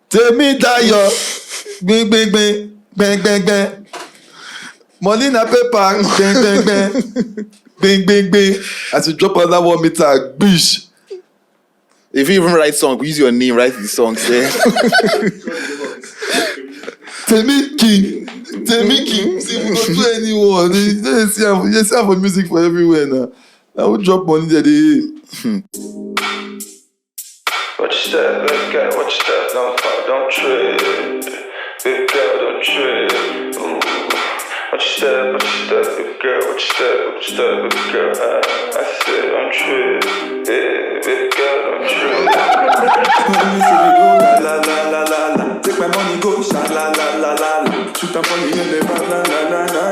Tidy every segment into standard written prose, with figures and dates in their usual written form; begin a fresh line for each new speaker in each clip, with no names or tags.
Tèmi Dayo. Bing, bing, bing. Bang, bang, bang. Money na paper. Bang, bang, bang. Bing, bing, bing. As you drop on that 1 meter, bish.
If you even write song, use your name, write the songs there.
Tèmi King. See, we go do anyone. You see have a music for everywhere now. I will drop money there.
Watch your step, big girl, watch your step, don't trip. Big girl, don't trip. Ooh. Watch your step, big girl, watch your step, big girl. I said, don't trip. Yeah, big girl, don't trip. La la la la la. Take my money, go shot, la la la la la. Shoot up on the end, they la la la la la.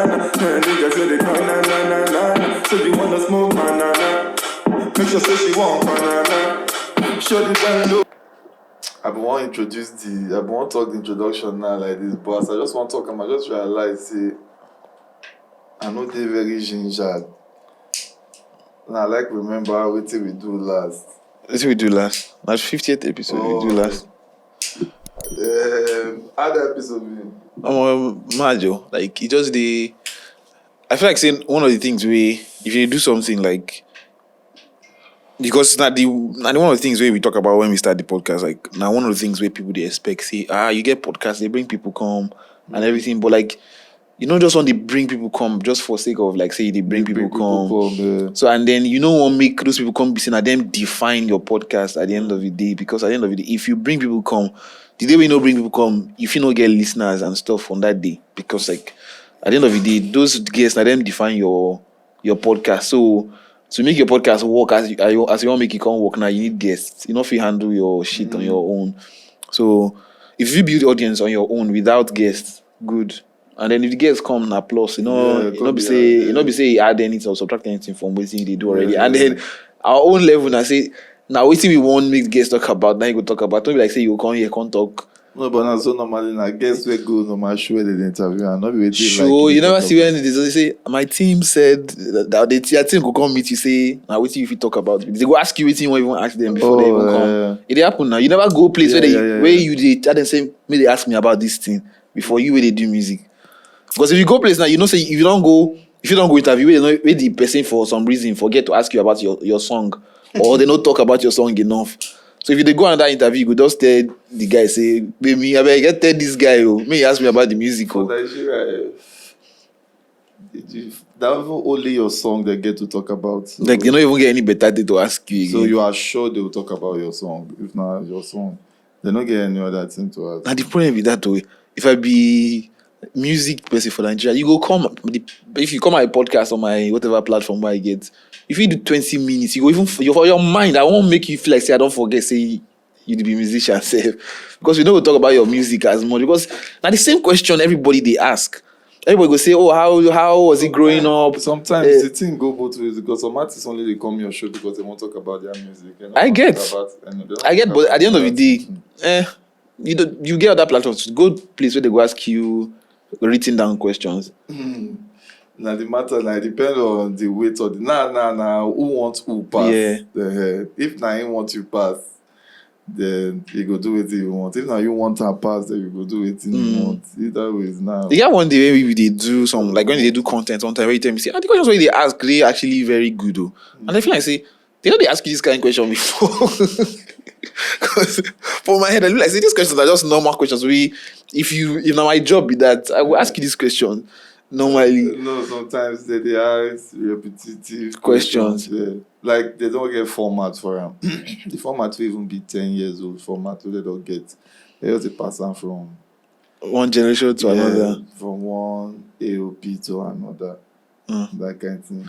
Niggas say they cry, na na na na. So you wanna smoke, banana. Make sure say she want banana.
I want to talk the introduction now like this, but as I just want to talk, I just realize, say, I know they very gingered. And I like remember what we do last.
What did we do last? That's 50th episode we do last.
Other episode.
Majo, like it just the. I feel like saying one of the things if you do something like. Because one of the things where we talk about when we start the podcast, like now one of the things where people they expect, say, you get podcasts, they bring people come and everything, but like you don't just want to bring people come just for sake of like say they bring people come.
Yeah.
So and then you don't want to make those people come be saying and them define your podcast at the end of the day, because at the end of the day, if you bring people come, the day when you don't bring people come, if you don't get listeners and stuff on that day, because like at the end of the day, those guests let them define your podcast. So to make your podcast work as you want to make it come work now, you need guests. You know, if you handle your shit on your own. So if you build audience on your own without guests, good. And then if the guests come, applause. Be say add anything or subtract anything from what they do already. And then our own level, I say now what we want make guests talk about. Now you go talk about. Don't be like say you come here, can't talk.
No, but now so normally, I guess we go normal show where they interview and not be waiting.
Sure, like, you never see when they say my team said that your team could come meet you, say now waiting if you talk about it. They go ask you waiting, you won't even ask them before they even come. It happen now. You never go place where you tell them say may they ask me about this thing before you where they do music. Because if you go place now, you know say if you don't go interview, where the person for some reason forget to ask you about your song or they don't talk about your song enough. So if they go on that interview, you go just tell the guy, say, baby, I better tell this guy, may he ask me about the music.
That only your song they get to talk about. So.
Like, they don't even get any better thing to ask you again.
So you are sure they will talk about your song. If not your song, they don't get any other thing to ask.
And the problem with that, though, if I be music person for Nigeria, you go come, if you come on a podcast on my whatever platform where I get, if you do 20 minutes, you go even for your mind, I won't make you feel like say I don't forget, say you be musician self. Because we don't talk about your music as much. Because now the same question everybody they ask. Everybody go say, how was it growing up?
Sometimes the thing go both ways because some artists only they come your show because they want to talk about their music.
I get, but at the end of the day, you get other platforms. Go place where they go ask you written down questions.
Now the matter like depend on the weight of the who wants who pass.
Yeah.
If now you want you pass, then you go do what you want. If now you want to pass, then you go do what you want. Either way is now.
Yeah, one day maybe they do some like when they do content one time where you tell me say, the questions where they ask they actually very good though. And I feel like say they ask you this kind of question before. Because for my head, I feel like say these questions are just normal questions. If now my job be that, I will ask you this question. Normally,
no, sometimes they ask repetitive questions. Yeah. Like they don't get format for them. The format will even be 10 years old format they don't get. They just pass on from
one generation to another.
From one AOP to another. That kind of thing.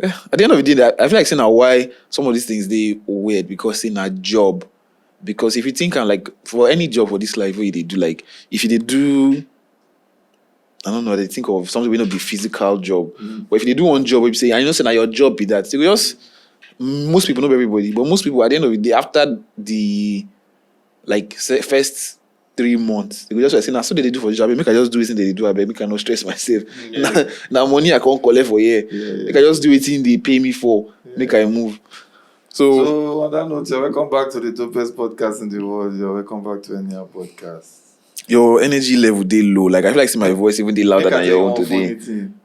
Yeah. At the end of the day, I feel like saying now why some of these things they weird because saying a job. Because if you think like for any job for this life where they do like if they do I don't know, they think of something will not be physical job. But if they do one job, where you say, I know say now your job be that. So just most people, not everybody, but most people at the end of the day, after the like first 3 months, they go just say, now so they do for the job, make I just do it they do, I make I not stress myself. Now money I can't collect for year. Make I just do it they pay me for, make I move.
So on that note, you're welcome back to the dopest podcast in the world. You're welcome back to any podcast.
Your energy level dey low. Like I feel like see my voice even dey louder
Make I
than
tell
your
you
own
one
today.
funny thing.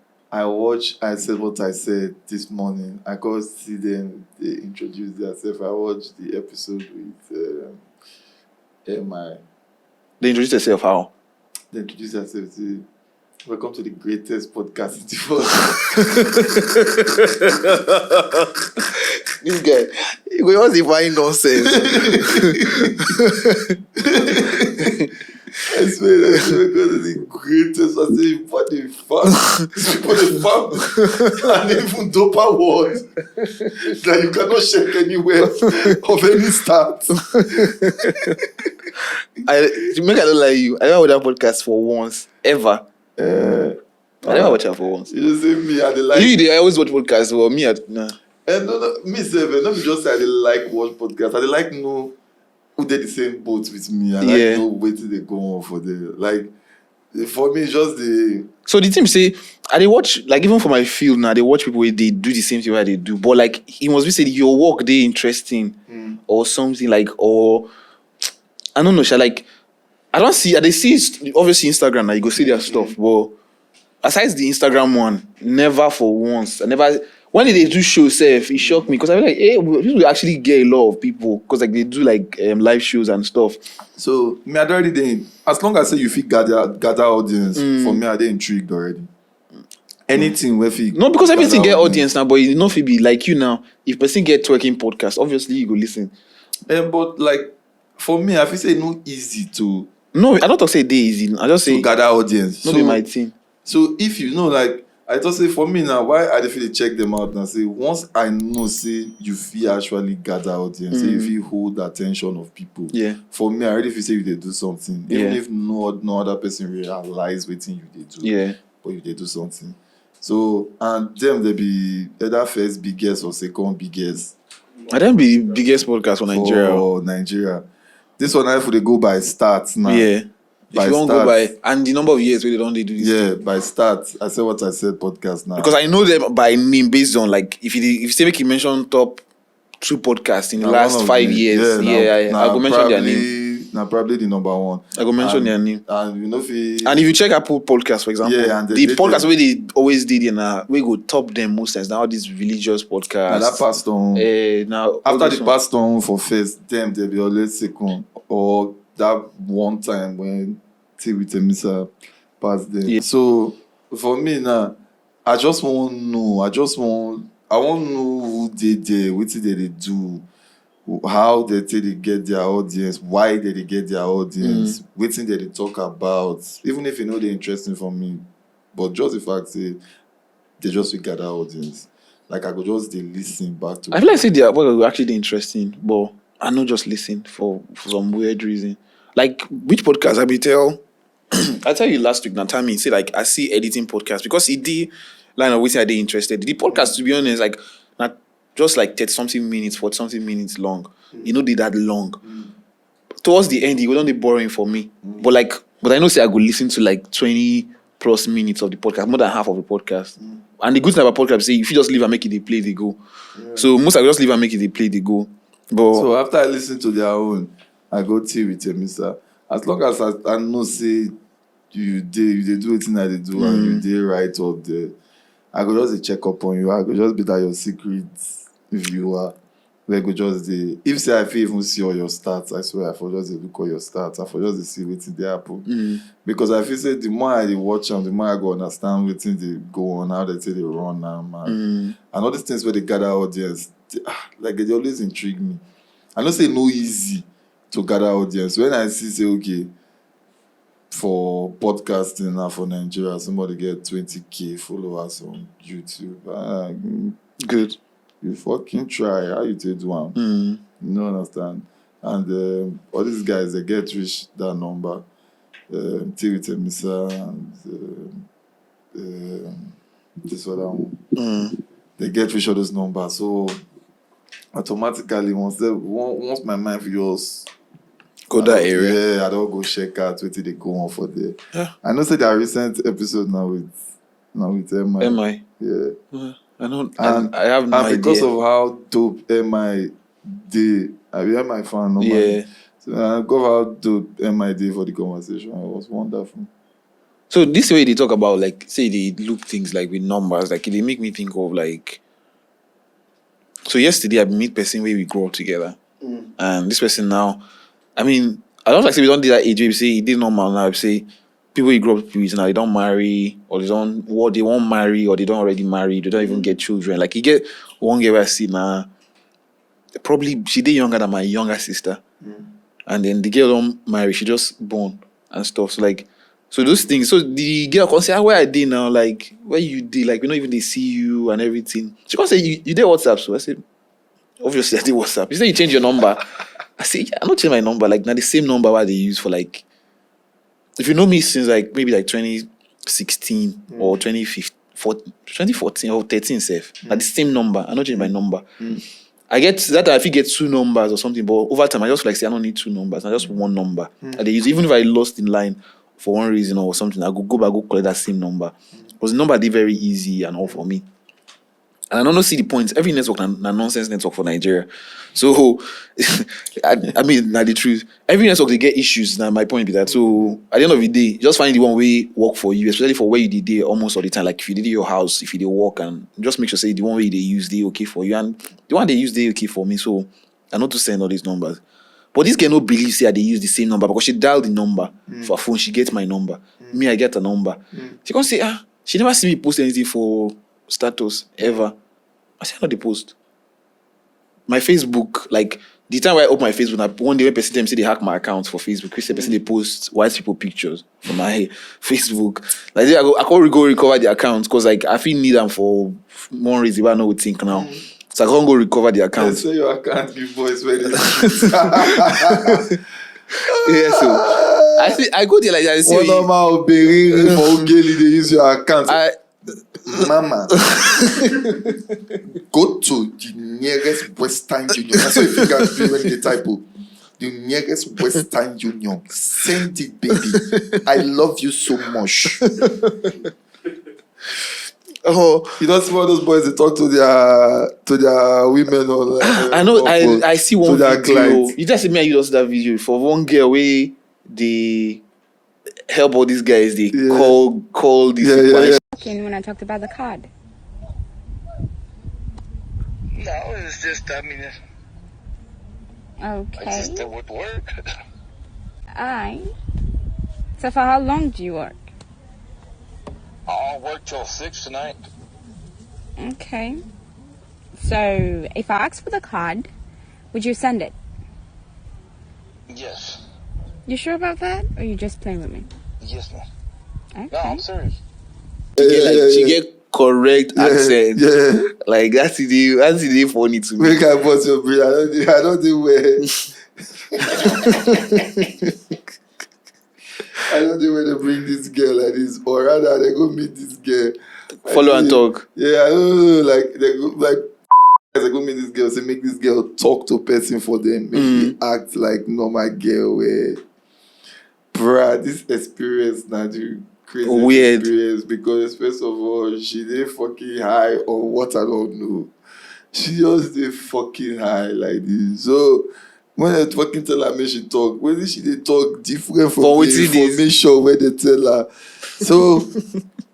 I said what I said this morning. I got see them, they introduce themselves. I watched the episode with MI.
They introduce yourself how?
They introduce themselves to welcome to the greatest podcast in the world.
This guy, he was defying nonsense.
I swear that because of the greatest. I say, what the fuck? These people they found an even doper word that you cannot check anywhere of any start.
I don't like you. I never watch that podcast for once ever. I never watch it for once.
You just say me, I dey like.
I always watch podcasts for me. Nah.
No, me sef, not be just say I dey like watch podcast. I dey like know who dey the same boat with me. I like know wetin dey go on for there. Like for me, it's just the.
So the team say I dey watch, like even for my field now, they watch people where they do the same thing where they do. But like it must be said your work they interesting or something like, or I don't know, like I don't see, they see obviously Instagram now, you go see their stuff, but aside the Instagram one, never for once. I never, when they do show self, it shocked me because I was like, hey, this will actually get a lot of people because like they do like live shows and stuff.
So me, I already dey. As long as say you fit gather audience, for me, I dey intrigued already. Anything where fit.
No, because everything get audience now, but you know, if it be like you now, if person get twerking podcast, obviously you go listen.
But like for me, I feel say no easy to.
No, I don't talk say they easy. I just say
to gather audience.
Not be my team.
So if you know, like I just say for me now, why I feel check them out and say once I know, say you feel actually gather audience, say you feel hold the attention of people.
Yeah.
For me, I already feel say you they do something, even if no other person realize waiting you they do.
Yeah.
But you they do something. So and them they be either first biggest or second biggest.
I don't be the biggest podcast for Nigeria.
For Nigeria. This one if they go by stats now.
Yeah.
By
if you won't go by and the number of years where they do this.
Yeah, by stats. I said what I said podcast now.
Because I know them by name based on like if you say make you mention top 2 podcasts in the last 5 years. I go mention their name.
Now probably the number one.
I go mention their name.
And you know if
and if you check Apple Podcast, for example,
and
the podcast where they always did we go top them most times. Now these religious podcasts.
And that passed on.
Now
after the passed on for first, them they be always second. Or that one time when T with Misa passed them. Yeah. So for me now, I just want to know. I want to know who they there, what they do, how they get their audience, why they get their audience, what thing they talk about. Even if you know they're interesting for me, but just the fact say they just will gather audience. Like I could just listen back to.
I feel like say they are actually interesting, but I not just listen for some weird reason. Like which podcast I be tell? I tell you last week. Now tell me say like I see editing podcast because it did line of which I did interested. The podcast to be honest like not just like 30 something minutes, 40 something minutes long. You know, did that long. Towards the end, it was only boring for me. But I know say I go listen to like 20 plus minutes of the podcast, more than half of the podcast. And the good thing about podcast is say if you just leave and make it they play, they go. Yeah. So most I just leave and make it they play, they go. But
so after I listen to their own, I go tea with them, Mr. As long as I know say you do it in that they do and you did right up there, I go just check up on you. I go just be that your secret viewer. We go just if say I feel even see all your stats, I swear I for just look all your stats. I for just see what's they happen. Because I feel say the more I watch them, the more I go understand what they go on, how they say they run now, man. And all these things where they gather audience, they always intrigue me. I don't say no easy to gather audience. When I see say okay, for podcasting now for Nigeria, somebody get 20k followers on YouTube.
Good.
You fucking try. How you take one? You don't understand. And all these guys, they get reach that number. Tirite Misa and this other one. They get reach all those numbers. So automatically, once my mind feels
go that area.
Yeah, I don't go check out what they go on for there.
Yeah.
I know say there are recent episode now with MI.
MI.
Yeah.
I have no idea.
And because of how dope MI day. I be my fan normally.
Yeah.
So I go out to end my day for the conversation. It was wonderful.
So this way they talk about like say they look things like with numbers, like they make me think of like. So yesterday I meet person where we grow up together, and this person now, I mean, I don't like say we don't do that age where we say it did normal now. We say people you grow up with now they don't marry or they won't marry or they don't already marry. They don't even get children. Like you get one girl I see now. Probably she did younger than my younger sister, and then the girl don't marry. She just born and stuff. So like. So those things, so the girl can say, where I did now, like, where you did, like, we don't even they see you and everything. She can say, you did WhatsApp, so I said, obviously I did WhatsApp. You say you change your number. I say, yeah, I'm not changing my number, like, now the same number what they use for, like, if you know me since, like, maybe, like, 2016 or 2014 or 13, safe, at the same number, I'm not changing my number. I get that I feel get two numbers or something, but over time, I just, like, say, I don't need two numbers, I just one number. And they use, even if I lost in line, for one reason or something, I go back, go collect that same number. Because the number did very easy and all for me. And I don't see the points. Every network a nonsense network for Nigeria. So, I mean, not the truth. Every network, they get issues. Now, my point be that. So, at the end of the day, just find the one way work for you, especially for where you did there almost all the time. Like, if you did your house, if you did work, and just make sure, say, the one way they use, they okay for you. And the one they use, they okay for me. So, I know to send all these numbers. But this girl no believe say they use the same number because she dialed the number for her phone. She gets my number. Me, I get a number. She can't say, she never see me post anything for status ever. I said, not the post. My Facebook, like the time where I open my Facebook, one day when person say they hack my account for Facebook, Chris person they post white people pictures from my Facebook. Like I can't go recover the account because like I feel need them for more reason. But I know we think now. So I can't go recover the account.
So your account before is very
yeah, so I go there like that. I say,
one normal obeying for Ugeli, they use your account. Mama, go to the nearest Western Union. That's what you can do when they type the nearest Western Union. Send it, baby. I love you so much. Oh, you don't see one of those boys they talk to their women or
I know I see one video.
Clients.
You just see me and you don't see that video. For one girl where they help all these guys, they call these
people. When I talked about the card.
No, it's just
okay.
It's just would work.
Alright. So for how long do you work?
I'll work till 6 tonight.
Okay. So, if I ask for the card, would you send it?
Yes.
You sure about that? Or are you just playing with me?
Yes, ma'am.
Okay.
No, I'm serious.
She get correct accent. Yeah. Like that's the funny to me.
Make I bust your brain. I don't think where I don't know where they bring this girl like this, or rather they go meet this girl.
Follow and talk.
Yeah, I don't know. Like they go meet this girl, say make this girl talk to a person for them, make me act like normal girl. Where, bruh, this experience now the crazy
weird
experience because first of all she did fucking high or what I don't know. She just did fucking high like this. So. When I fucking tell her, make she talk. When she they talk different from the information where they tell her. So,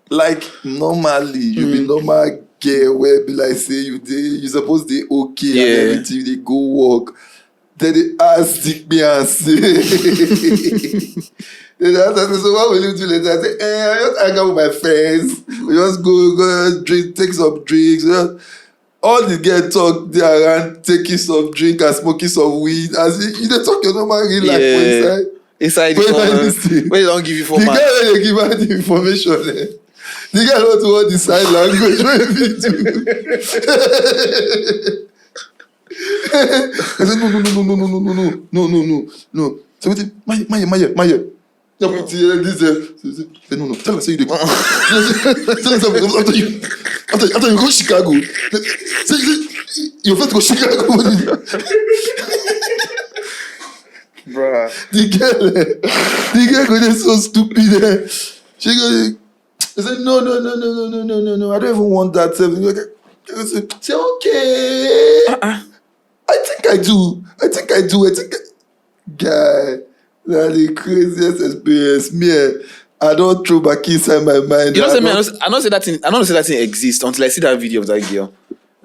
like normally, you be normal girl where be like say you supposed they okay and everything. They go work. Then they ask me and say. Then they ask me, so what will you do later? I say, I just hang out with my friends. We just go drink, take some drinks. All the girls talk they around taking some drink and smoking some weed. As you they talk your normal real life for
inside the where they don't give you format.
The girl they give her the information. The girl don't want the sign language. I said no. So Maya. No, tell her say you after you go Chicago. Your friend go Chicago. Bruh. The girl go there so stupid. She go. I said no. I don't even want that. Say okay. I think I do. Guy, that's the craziest experience. I don't throw back inside my mind.
You know, I don't say that thing exists until I see that video of that girl.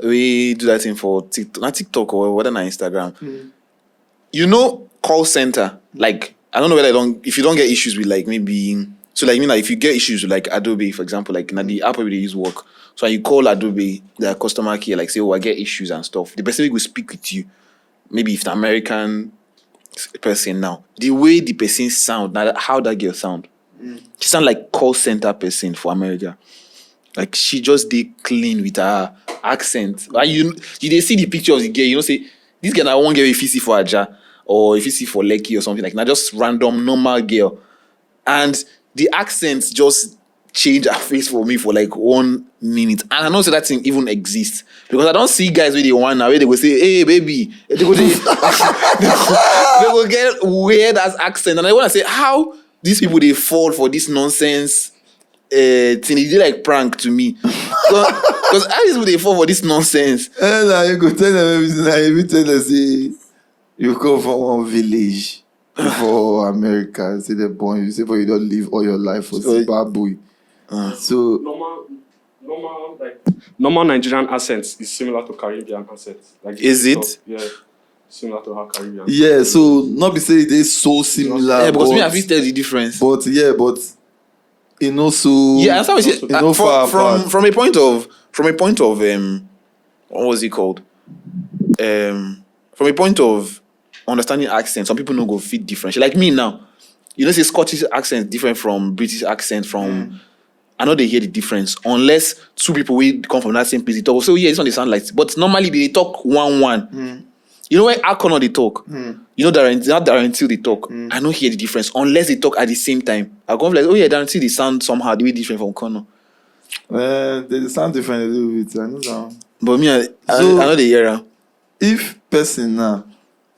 We do that thing for TikTok, not TikTok or whether not Instagram. You know, call center. Like, I don't know whether if you don't get issues with like maybe, so like, if you get issues with like Adobe, for example, like now the app where they use work. So you call Adobe, their customer care, like say, oh, I get issues and stuff. The person will speak with you. Maybe if the American person now, the way the person sound, now how that girl sound, she sound like call center person for America. Like she just did clean with her accent. And you they see the picture of the girl, you know, say this girl now won't get if you see for Aja or if you see for Lekki or something like that, just random normal girl. And the accent just changed her face for me for like 1 minute. And I know so that thing even exists. Because I don't see guys where they want now, where they go say, hey baby. They go get weird as accent. And I want to say, how these people they fall for this nonsense thing? They did like prank to me. Because how these people they fall for this nonsense?
And you go tell them everything. You tell them, say, you come from one village for America. Say they're born. You say, but you don't live all your life for Zimbabwe. So
normal Nigerian accents is similar to Caribbean accents. Like
is it?
Yeah, similar to how Caribbean.
Yeah, so not be say they so similar.
Yeah, because me have tell the difference.
But you know, so
yeah, that's how
you know,
from a point of what was it called? From a point of understanding accent, some people no go fit different. Like me now, you know, say Scottish accent different from British accent from. I know they hear the difference unless two people will come from that same place. They talk. So yeah, this one they sound like, but normally they talk 1-1. You know where Akon they talk. You know that until they talk. I don't hear the difference unless they talk at the same time. I go like, oh yeah, until they sound somehow they be different from Kono.
They sound different a little bit. I know that.
But me, I know the hear.
If person now,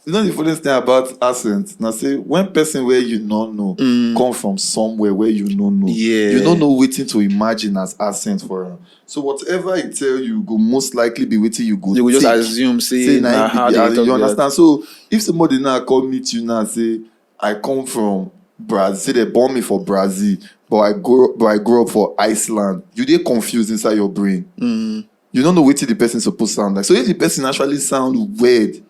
you know the funny thing about accent. Now say when person where you don't know come from somewhere where you don't know, you don't know waiting to imagine as accent for her. So whatever I tell you, go most likely be waiting you go.
You will just assume say how they talk.
You understand? So if somebody now come meet you now say I come from Brazil, say they born me for Brazil, but I grew up for Iceland. You get confused inside your brain. You don't know what the person supposed to sound like. So if the person actually sound weird,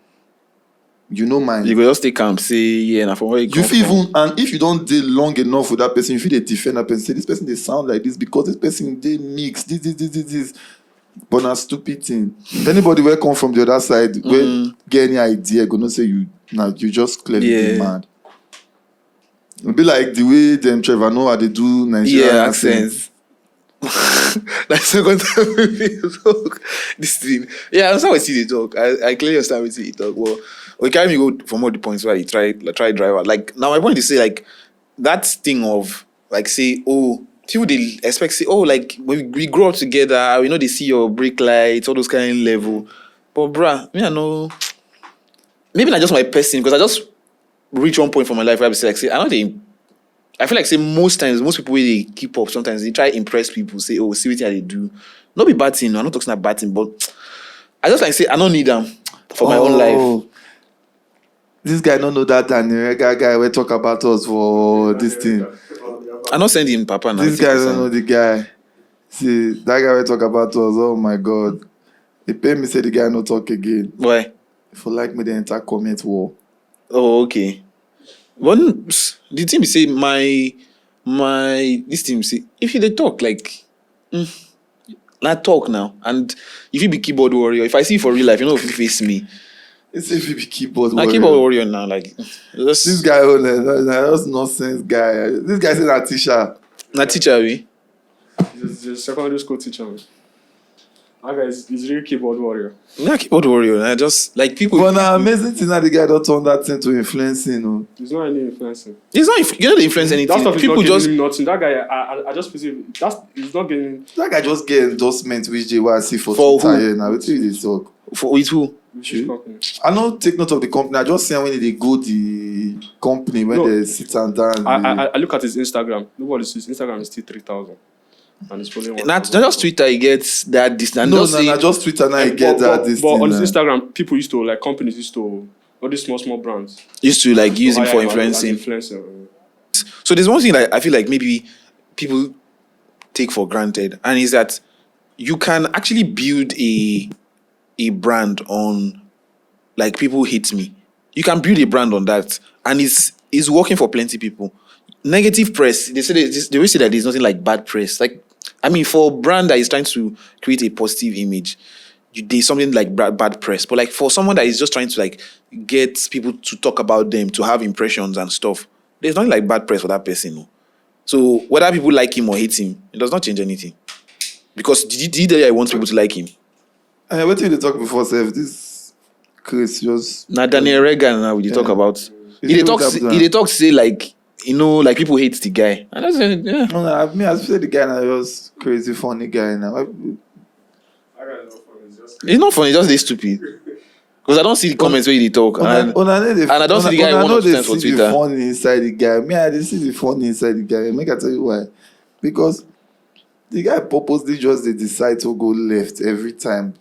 you know mine. You
go just take calm, say yeah, and from where you come from.
Even and if you don't deal long enough with that person, you feel they defend that person. Say this person they sound like this because this person they mix this. But not stupid thing. Anybody will come from the other side will get any idea, gonna say you just clearly mad. It'll be like the way them Trevor Noah they do Nigerian accents.
That's second time we talk this thing. Yeah, that's how I see the talk. I clearly understand what you talk. Well, we carry me go for more the points where you try driver. Like now my point is say like that thing of like say, oh, people they expect say, oh, like when we grow up together, we know they see your brake lights, all those kind of level. But bruh, me I know maybe not just my person, because I just reach one point for my life where I say like say I feel like say most people where they keep up, sometimes they try to impress people, say, oh, see what they do. Not be bad thing, I'm not talking about bad thing, but I just like say I don't need them for my own life.
This guy don't know that Daniel guy will talk about us for this thing.
I'm not sending him Papa now.
This guy don't know the guy. See, that guy will talk about us. Oh my God. They pay me say the guy no talk again.
Why?
For like me the entire comment war.
Oh, okay. One the thing say my this team say if you they talk like not talk now, and if you be keyboard warrior, if I see you for real life, you know if you face me.
It's if you be keyboard warrior.
Keyboard warrior now, like
this guy that's nonsense guy. This guy said a teacher.
Not teacher we.
He's a secondary school teacher. That guy is really keyboard warrior.
Not keyboard warrior. I just like people.
But now amazing thing that the guy don't turn that thing to influencing. No?
There's not any influencing.
It's not. You know they influence anything.
That stuff is
people
not
just
nothing. That guy, I just perceive he's not getting.
That guy just get endorsement with JYC for
Twitter
here now. What you talk?
For with who?
I don't take note of the company. I just see when they go the company when they sit and down.
I look at his Instagram. Nobody sees Instagram is still 3,000. and it's following 1,000.
Not just Twitter, he gets that distance.
No, just Twitter now. You get that this
But on
thing.
Instagram, people used to, like, companies used to, all these small brands.
used to like use him for
hire
influencing.
as influencer.
So there's one thing that I feel like maybe people take for granted, and is that you can actually build a brand on like people hate me. You can build a brand on that, and it's working for plenty people. Negative press, they always say that there's nothing like bad press. Like, I mean, for a brand that is trying to create a positive image, there's something like bad press. But like for someone that is just trying to like get people to talk about them, to have impressions and stuff, there's nothing like bad press for that person. No. So whether people like him or hate him, it does not change anything. Because did I want people to like him?
What did they talk before, Seth? This Chris just.
Now Daniel Reagan, now we talk about. He talk say like, you know, like people hate the guy. And that's yeah.
No, I mean, I said the guy now was crazy funny guy now.
It's not funny, just they stupid. Because I don't see the comments where they talk. And I don't see the guy one of times for Twitter.
The funny inside the guy. Me, I didn't see the funny inside the guy. Make I tell you why. Because the guy purposely just they decide to go left every time.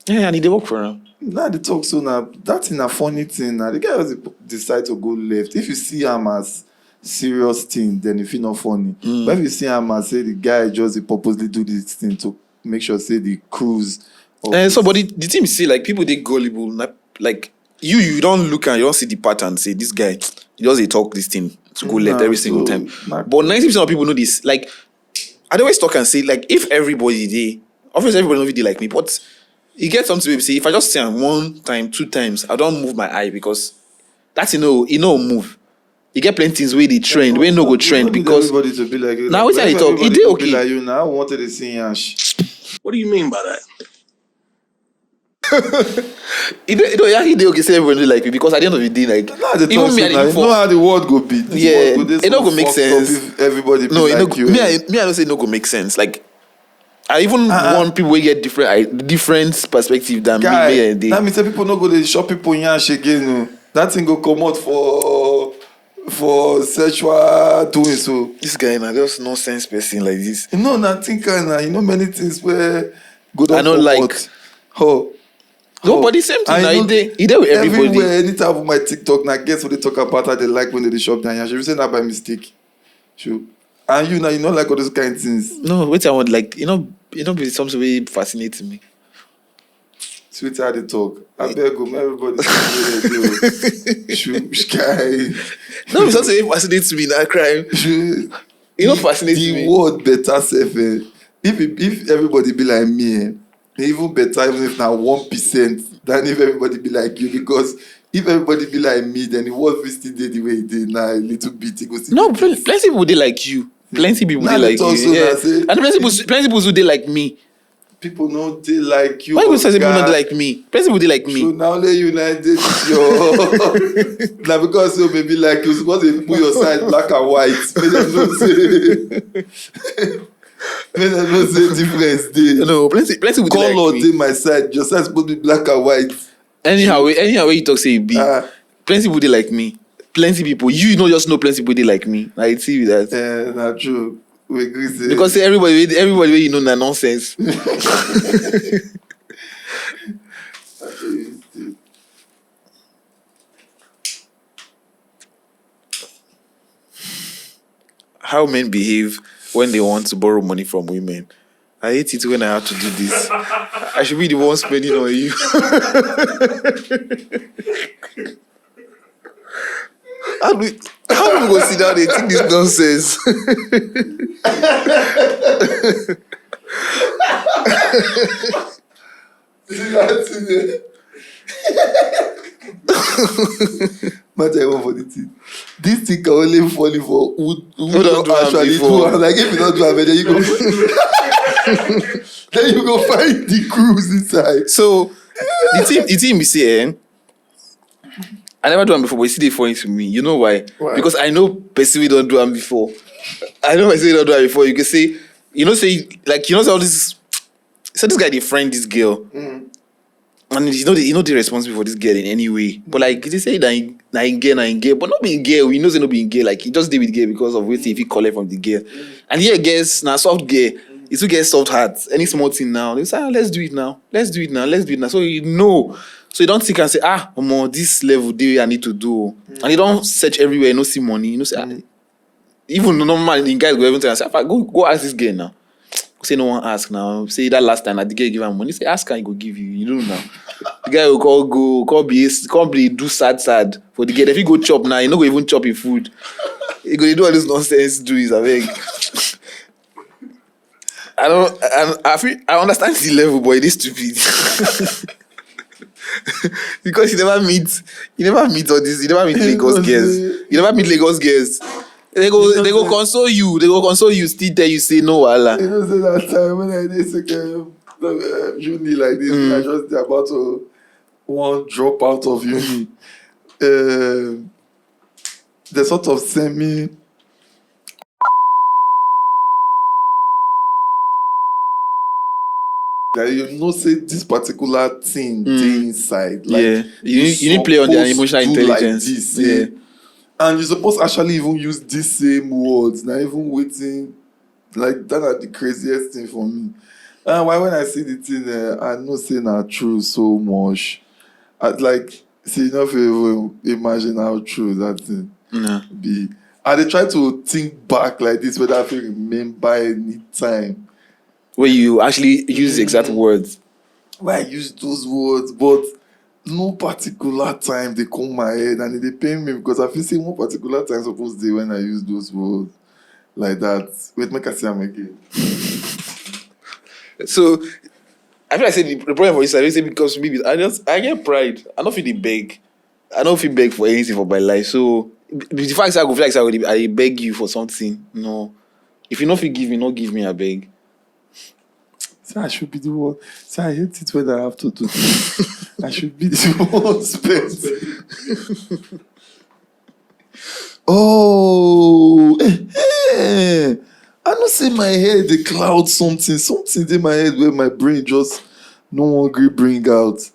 Yeah, and he did work for him.
Now they talk so now. That's in a funny thing now. The guy just decide to go left. If you see him as serious thing, then if not funny. But if you see him as say the guy just purposely do this thing to make sure say the cruise.
So, but the team say like people they gullible. Like you don't look and you don't see the pattern. Say this guy, he does talk this thing to go left every single time. But 90% of people know this. Like I always talk and say like if everybody they, obviously everybody know they like me, but you get something to say if I just say him 1 time, 2 times, I don't move my eye because that's move. You get plenty things where they trend, where no go trend because
everybody to be like you.
Now what's I talk? It did okay.
Like you now I wanted to see Yash.
What do you mean by that?
He did okay. Say everyone do like me because at the end of the day, like
even me, you know how the world go be.
Yeah, it not go make sense.
If everybody be like you.
Me, I don't say no go make sense. Like I even want people who get different perspective than me.
That means people not go to shop people Yash again. No. That thing go come out for sexual doing so.
This guy now just nonsense person like this.
You know nothing kind of many things where go down.
I don't like. No, but the same thing. He did with everybody.
Everywhere, anytime of my TikTok, now guess what they talk about how they like when they shop down here. Should we say that by mistake? Sure. And you know like all those kind of things.
No, wait, I want like be something very fascinating me.
Sweet how they talk. I beg you, everybody. Guy.
No, it's not saying fascinates me. That crime. Fascinates me.
The word better self. If everybody be like me. Even better, even if now 1%, than if everybody be like you. Because if everybody be like me, then the world will still did the way it did now. A little bit.
No, plenty people they like you. Plenty people they like you. Yeah. And plenty people who they like me.
People know they like you.
Why you say people not like me? Plenty people they like me.
So now let you like this your now because you maybe like you supposed to put your side black and white. Make them not say difference there.
No, plenty people
color
like me.
Color my side. Your side supposed to be black and white.
Anyhow you talk say it be. Plenty people they like me. Plenty people. You know just know plenty people they like me. I see with that.
Yeah, not true. We agree.
Because everybody you know na nonsense. How men behave when they want to borrow money from women. I hate it when I have to do this. I should be the one spending on you. How do we go sit down and think this nonsense?
For the thing. This thing can only fall for who don't actually do it. Like if you don't do it, then you go then you go find the cruise inside.
So the team is saying I never do them before, but you see they falling to me. You know why? Because I know person we don't do them before. I know person we don't do them before. You can say, say all this. So this guy they friend this girl. And you know they responsible for this girl in any way. But like they say that in girl, but not being girl, we know they not being girl. Like he just did with girl because of what if he collect from the girl. And here girls now soft girl, it will get soft hearts. Any small thing now, they say, let's do it now. So you know. So you don't think and say, this level day I need to do. And you don't search everywhere, you no see money, you know say even normal in guys go everything and say, go ask this girl now. Say no one ask now. Say that last time that the girl give him money. Say ask her, he go give you. You don't know now. The guy will call be do sad for the girl. If he go chop now, he no go even chop his food. He go do all this nonsense. Do his abeg. I understand the level, but it is stupid. Because you never meet all this. You never meet Lagos girls. They go console you. Still tell you say no wahala.
You know, say that time when I did second uni like this, I just about to one drop out of uni. The sort of semi. That you know, say this particular thing inside. Like,
yeah, you need to play on their emotional intelligence.
Like this, yeah. And you're supposed to actually even use these same words. Not even waiting. Like, that are the craziest thing for me. And why when I see the thing, I know saying are true so much. See, enough even imagine how true that thing be. And they try to think back like this, whether I can remember any time
where you actually use the exact words.
Where I use those words, but no particular time they come my head and they pain me because I feel say one particular time supposed to when I use those words like that. Wait, make I see them again.
So I feel like say the problem for this I say because maybe I get pride. I don't feel the beg. I don't feel beg for anything for my life. So the fact I go feel like I beg you for something. No. If you don't feel give me, not give me a beg.
So I should be the one. So I hate it when I have to do this. I should be the one spent. Oh, I don't say my head they cloud something in my head where my brain just no hungry bring out.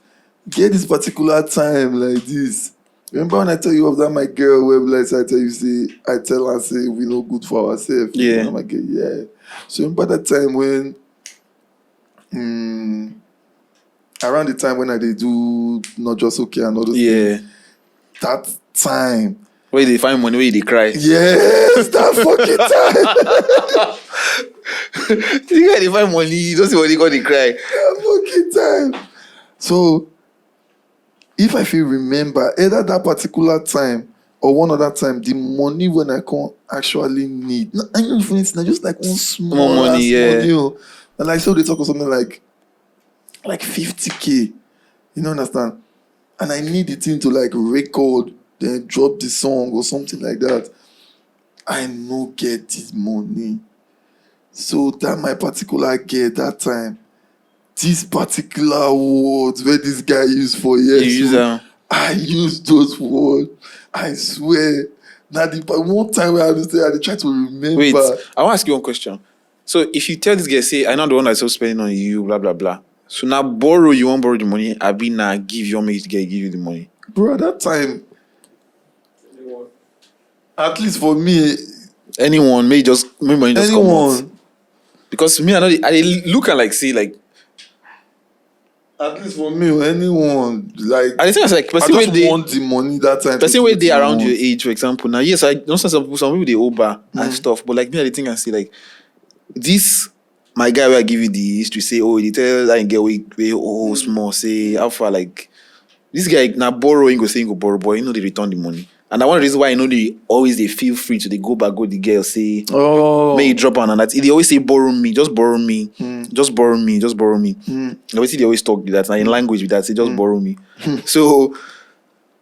Get this particular time like this. Remember when I tell you of that my girl website, I tell her say we no good for ourselves.
Yeah.
I'm like, yeah. So remember that time when around the time when I did do not just okay and all those things. That time.
Where they find money, where they cry.
Yes, that fucking time.
You guys they find money, you don't see what they got they cry.
That fucking time. So if I feel remember either that particular time or one other time, the money when I can actually need. I know for instance, just like one small
money,
money. And like so they talk of something like 50K. You know, understand? And I need the thing to like record, then drop the song or something like that. I no get this money. So that my particular get that time, this particular words where this guy used for years. I use those words. I swear. Now the one time where I try to remember.
Wait, I want to ask you one question. So if you tell this guy, say, I know the one that's spending on you, blah, blah, blah. So now you won't borrow the money, I be now give your mate to give you the money.
Bro, at that time, at least for me,
anyone may money just come out.
Anyone.
Because me, I look and like see like.
At least for me, anyone like.
I think it's like
I just want the money that time.
Person where they around your age, for example. Now, yes, I know some people they over and stuff, but like me, I think I see like this. My guy where I give you the history, say, oh, they tell that get way small, say how far like this guy now borrowing go say he go borrow, but you know they return the money. And one reason why I know they always they feel free to they go back, go the girl, say, may drop on and that. They always say borrow me, just borrow me, just borrow me, just borrow me. Obviously they always talk with that, and in language with that, say just borrow me. So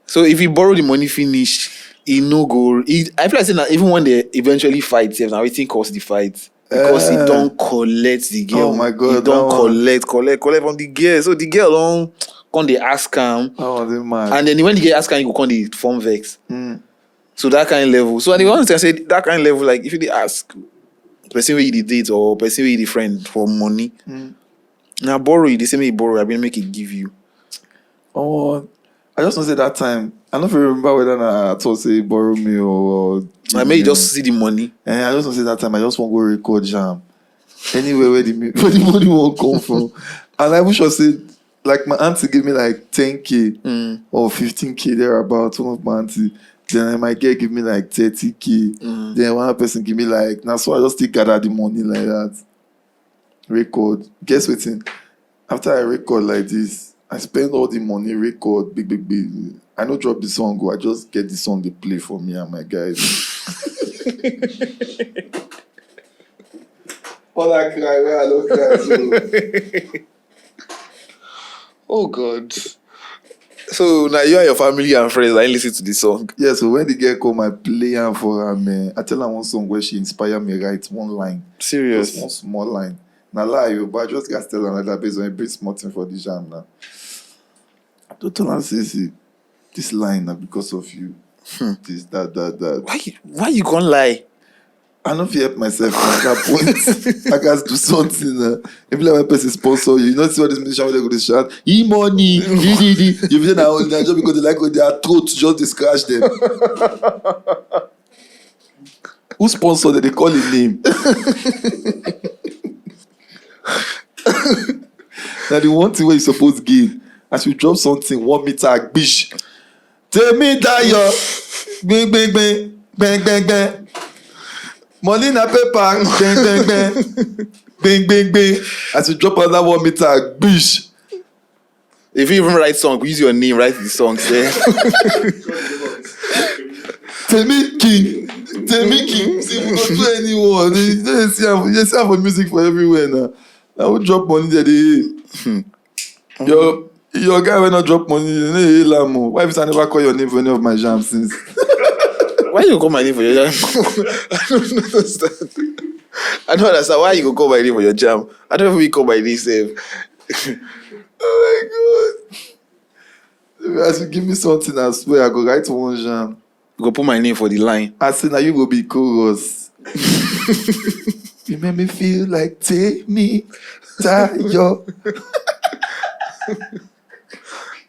if you borrow the money finish, he no go. I feel like saying that even when they eventually fight, now everything costs the fight. Because he don't collect the girl.
Oh my God.
He don't collect from the girl. So the girl don't come they ask him. And then when the girl ask him, he go come they form vex. So that kind of level. So and the one thing I say that kind of level, like if you ask person where you date or person where you friend for money, now borrow you, the same way you borrow, I mean make it give you.
Oh, I just want to say that time. I don't remember whether I told say borrow me or
I may just see the money.
And I just want to say that time I just want to go record jam. Anywhere where the money won't come from. And I wish I said like my auntie gave me like 10k or 15k thereabout. One of my auntie. Then my girl give me like 30k. Then one person give me like now, so I just still gather the money like that. Record. Guess what? After I record like this, I spend all the money, record, big. I don't drop the song, I just get the song they play for me and my guys. All I cry, where I don't cry. So.
Oh God. So now you and your family and friends I listen to this song.
Yeah, so when the girl come, I play her for her, man. I tell her one song where she inspired me write one line.
Serious?
Just one small line. Now lie you, but I just got to tell her that based on a bit small thing for the jam now. I don't tell her, see, this line now because of you. This, that.
Why you gonna lie?
I don't feel help myself at that point. I got to do something. If like one person sponsor you, you know see what this musician when they go to shout, money, you feel that just because they like with their throat just to scratch them. Who sponsored that they call his name? Now the one thing where you supposed to give, as you drop something 1 meter, bish. Tell me that yo, bang. Money na paper, bang. As you drop another 1 meter, bish.
If you even write song, use your name, write the songs there.
Tell me king. See, we go to anyone. You see have music for everywhere now. I will drop money there. Your guy will not drop money. Why if I never call your name for any of my jams since?
Why you call my name for your jam? I don't understand. I don't understand why you go call my name for your jam. I don't even call my name safe.
Oh my God. As you give me something, I swear I go write one jam.
You go put my name for the line.
I say now you go be chorus. You make me feel like take me, yo.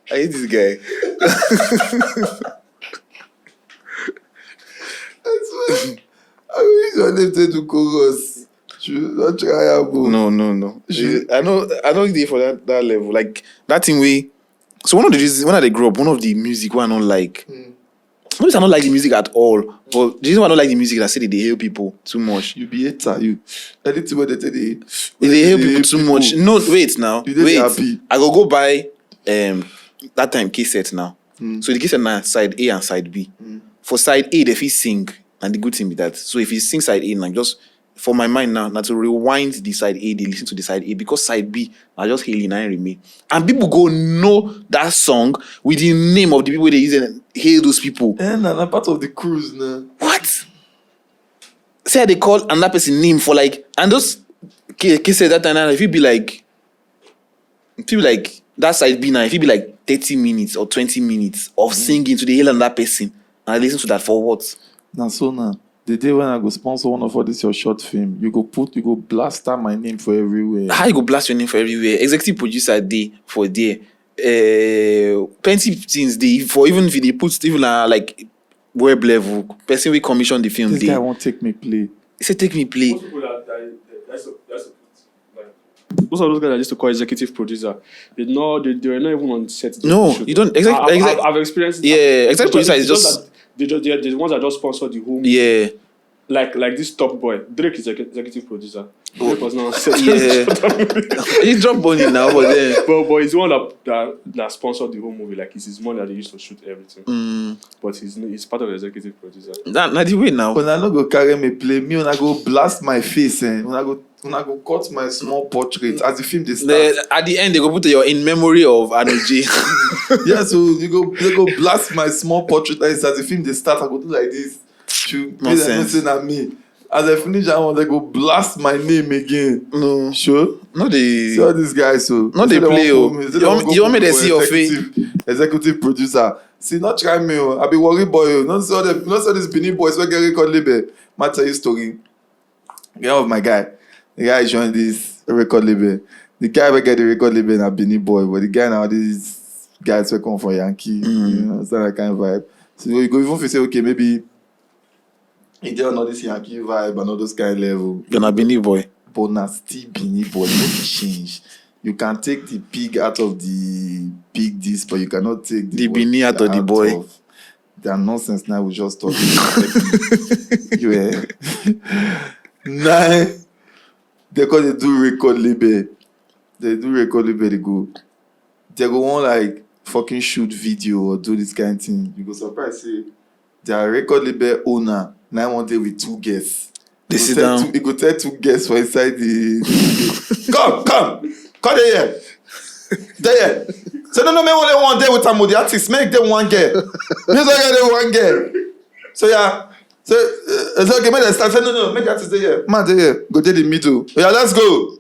I hate this guy.
I swear. I will use your name to do chorus. Not try
No. I know they for that level. Like that thing way. So one of the reasons when I grew up, one of the music one I don't like. Not I don't like the music at all, but the reason why I don't like the music is I say they hail people too much.
You be hater, you. Anything where they tell
they hail people too much. No, wait now. Wait.
Happy.
I go buy that time cassette now. So the cassette now side A and side B. For side A, if he sing, and the good thing with that. So if he sing side A, now just for my mind now to rewind the side A, they listen to the side A because side B are just hailing and remain. And people go know that song with the name of the people they use and hail those people.
And I'm part of the cruise now.
What? Say they call another person name for like, and those kids said that time if you be like that side B now, if you be like 30 minutes or 20 minutes of singing to the hail another person, and I listen to that for what?
Now so now. The day when I go sponsor one of all this your short film, you go blast out my name for everywhere.
How you go blast your name for everywhere? Executive producer day for there. Plenty things day for even if they put even like web level person we commission the film.
This guy won't take me play.
He said take me play.
Most people most of those guys I used to call executive producer. They were not even on set.
No, you don't.
I've experienced.
Yeah, executive producer is just.
They're the ones that just sponsor the whole movie.
Yeah.
Like this Top Boy. Drake is executive producer. Drake was not on set.
Yeah. He dropped money now, but then.
But he's the one that sponsored the whole movie. Like it's his money that they used to shoot everything. But he's part of the executive producer.
Not the way now.
When I no go carry me play, me when I go blast my face, when I go cut my small portrait as the film they start.
At the end, they go put your in memory of Hanujay.
Yeah, so they go blast my small portrait as the film they start. I go do like this.
Nonsense.
At me. As I finish that one, they go blast my name again.
No.
Sure?
No, they.
See all these guys, so.
No, they play, you want me to see your face?
Executive producer. See, not try me, I be worried boy. Not so these Benin boys will get record label. Might tell you story. Get off my guy. The guy joined this record label. The guy will get the record label and a Benin boy, but the guy now this guys who come from Yankee, you know, it's that kind of vibe. So you go even if you say, okay, maybe you get on all this Yankee vibe and all those kind of level.
You're not Benin boy.
But na still Benin boy, no change. You can take the pig out of the pig this, but you cannot take
The Benin out of the boy.
That nonsense now we just talking. Yeah. Nah. Because they do record label. They go. They go on like fucking shoot video or do this kind of thing. You go surprise say their record label owner now one day with 2 guests.
They sit down.
He go tell 2 guests for inside the come here. There. So no, make only one day with some of the artists. Make them one girl. Make them one girl. So yeah. So it's okay. Make them start. Say no. Make the artist stay here. Man, stay here. Go to the middle. Yeah, let's go,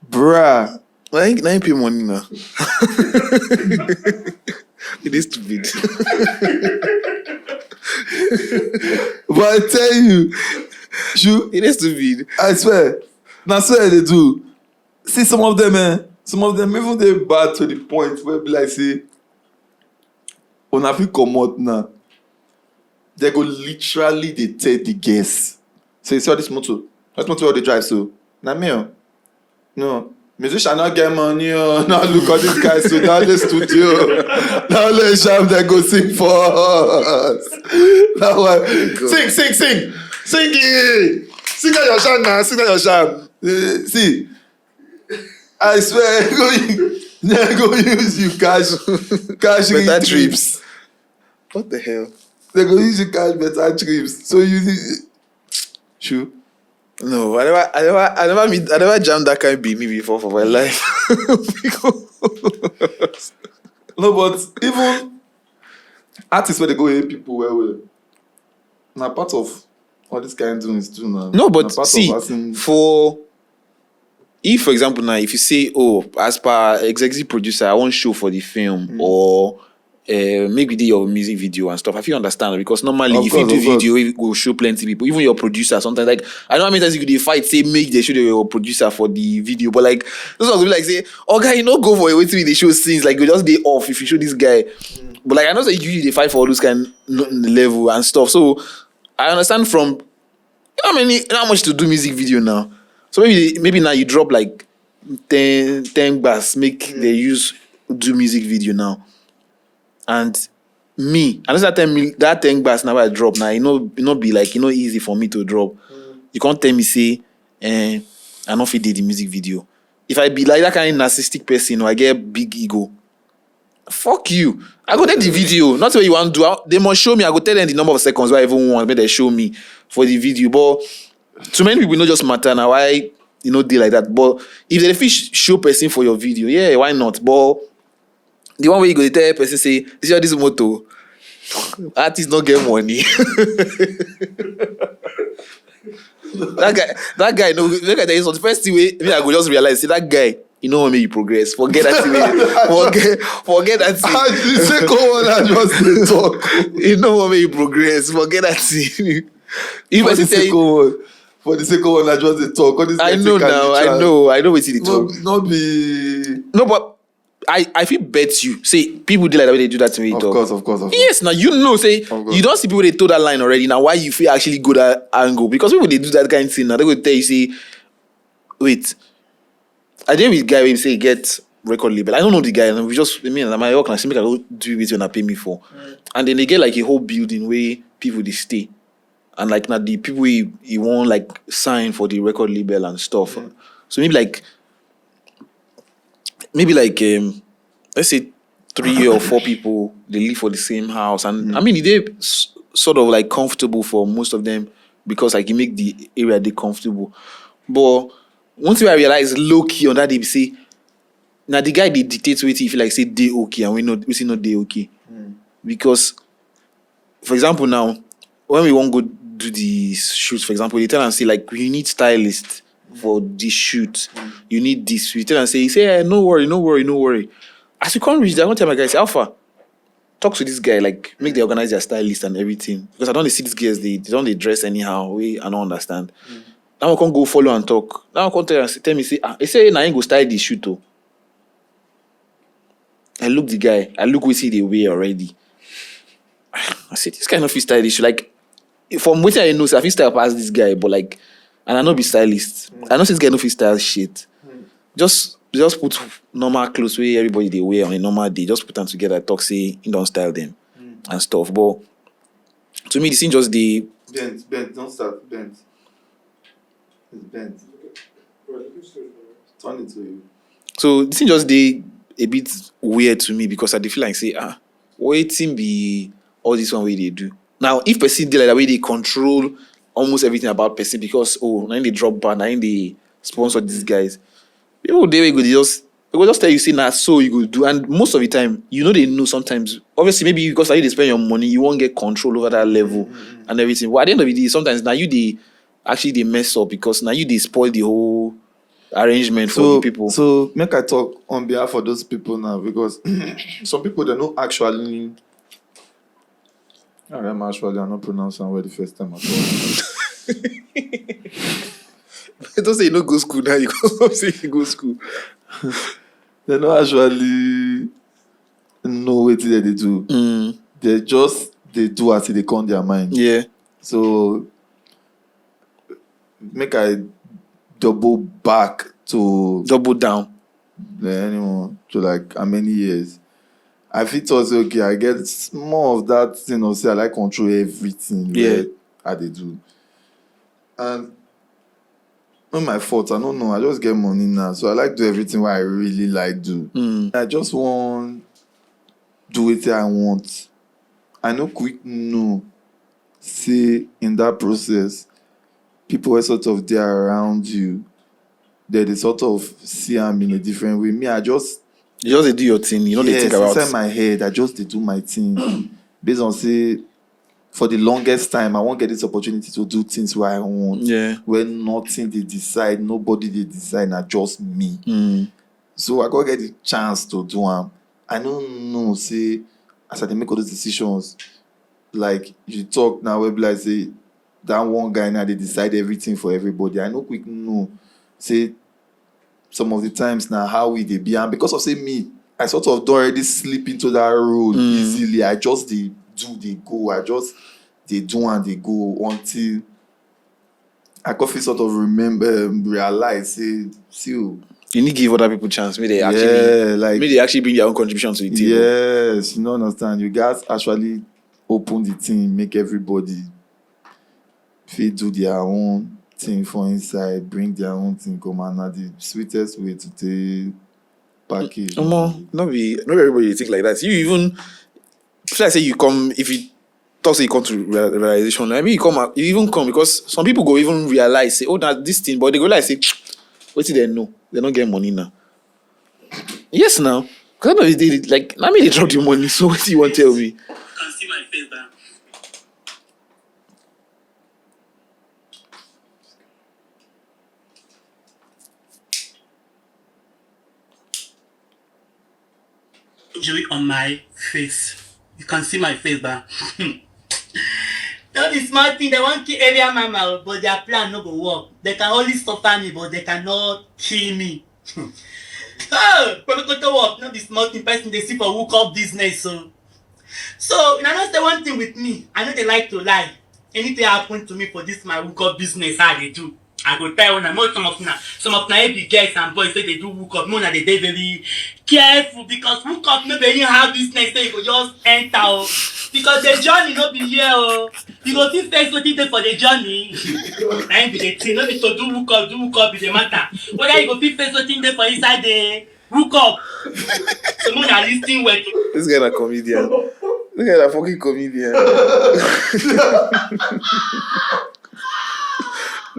bruh.
I ain't pay money now. It is stupid.
But I tell you,
it is stupid.
I swear. Now swear they do. See some of them, even they bad to the point where be like say, on a few come out now, they go literally they tell the guests. So you see all this motor all they drive so. Now me, no. Musician not get money, now look at this guy so down the studio. Now let Sham they go sing for us. Now what? Sing it. Sing at your sham now, sing at your sham. See, I swear, they go use you cash
better
trips.
What the hell?
They go use you cash better trips. So you sure.
No, I never jammed that kind of Beanie before for my life.
No, but even artists where they go hear people well. Now part of all this kind of doings too now.
No, but
part
see, for example now, if you say, oh, as per executive producer, I want show for the film or maybe do your music video and stuff. I feel understand because normally if you do video, you go show plenty people. Even your producer sometimes like I know how many times you could fight say make they show your producer for the video, but like those ones will be like say, oh guy, you know go for it. Wait till they show scenes like you just day off if you show this guy. But like I know that usually they fight for all those kind level and stuff. So I understand from how much to do music video now. So maybe now you drop like 10 bars, make they do music video now. And me, unless that 10 bars now I drop now, be like easy for me to drop. You can't tell me say, I don't fit the music video. If I be like that kind of narcissistic person or I get big ego, fuck you. I go take the video. Not what you want to do. They must show me. I go tell them the number of seconds where I even want. Maybe they show me for the video. But too many people not just matter now. Why deal like that? But if they fish show person for your video, yeah, why not? But the one where you go to tell person say, this motto, artists don't get money. that guy, no, look at that. So the first thing I go just realize, see that guy, want me to progress. Forget that thing. Forget that thing.
The second one I just talk.
Want me to progress. Forget that thing.
For the second one I just talk.
I know now. I know what you talk.
Not be.
No, but I feel bet you. Say people do like that when they do that to me.
Of course.
Yes, now say you don't see people they told that line already. Now why you feel actually go that angle? Because people they do that kind of thing. Now they go tell you say, wait. I did with guy when say get record label. I don't know the guy. And we just my work and I say make I go do it when I pay me for. And then they get like a whole building where people they stay. And like now the people he won't like sign for the record label and stuff. So maybe like let's say 3 or 4 people they live for the same house, and they sort of like comfortable for most of them because like you make the area they comfortable. But once I realize low key on that, they say now the guy they dictate to it if you like say they okay and we say not they okay because for example now when we won't go do the shoots, for example, they tell and say like you need stylist for this shoot. You need this. We tell and say, hey, no worry. As you can't reach there, I want to tell my guys, Alpha, talk to this guy, like make they organize their stylist and everything. Because I don't see these girls, they don't dress anyhow. I don't understand. Now I can't go follow and talk. Now I can't tell me, say, they say I ain't go style this shoot though. I look the guy. I look we see the way already. I said, this guy not fit stylish. Like, from what I know, so I fit style past this guy, but like, and I not be stylist. I know this guy no fit style shit. Just put normal clothes where everybody they wear on a normal day. Just put them together, talk, say, you don't style them and stuff. But to me, this thing just the
Bent, don't start, bent. It's bent. Turn it to you.
so this thing just the a bit weird to me because I dey feel like say waiting be all this one way they do. Now if person dey like that way they control almost everything about person because now they drop ban, now they sponsor these guys. People they go just tell you say nah so you go do, and most of the time they know sometimes obviously maybe because they spend your money you won't get control over that level and everything. But at the end of the day sometimes now you they mess up because now you they spoil the whole arrangement for the people.
So make I talk on behalf of those people now because some people they know actually. I'm not pronouncing well the first time at all.
Don't say you no go school now. You go say you go school.
They don't actually know what they do. They do as they come their mind.
Yeah.
So make I double down anyone to like how many years. I feel also okay. I get more of that, say I like control everything.
Yeah.
I they do. And not my fault. I don't know. I just get money now. So I like do everything what I really like do. I just want do it I want. I know quick no. See in that process, people are sort of there around you. They sort of see them in a different way. Me,
You just dey do your thing. You know they think about
inside my head. I just dey do my thing. Based on say for the longest time, I won't get this opportunity to do things where I want.
Yeah.
When nothing they decide, nobody they decide, not just me. So I gotta get the chance to do them. I don't know, say, as I dey make all those decisions, like you talk now, where be like say that one guy now they decide everything for everybody. I know quick no. Say some of the times now how we they be, and because of say me, I sort of don't already slip into that role easily. I just they go. I just they do and they go until I could sort of realize say
you need to give other people chance. Maybe they actually bring their own contribution to the table.
Yes, you don't understand. You guys actually open the thing, make everybody do their own thing for inside, bring their own thing come, and na the sweetest way to take package.
Not everybody think like that. You even should I say you come if you talk say you come to realization. I mean you even come because some people go even realize say that's this thing, but they go like say what did they know? They don't get money now. Yes now. Because I know they like I mean they drop the money, so what do you want to tell me?
Can see my face back. Injury on my face. You can see my face back. Not the smart thing, they want to kill area mama, but their plan no go work. They can only suffer me, but they cannot kill me. But to work, not the small thing person they see for hook up business. So I know say one thing with me, I know they like to lie. Anything happen to me for this my hook up business, how they do. I go tell them, some of my big girls and boys say they do hook up. No, they very careful because hook up no be anyhow business, so you go just enter. Because the journey no be here. You go see face what dey for the journey. I be the thing, no be to do hook up is the matter. Whether you go see face what dey for inside the hook up. So no na listening well to.
This guy a comedian. This guy a fucking comedian.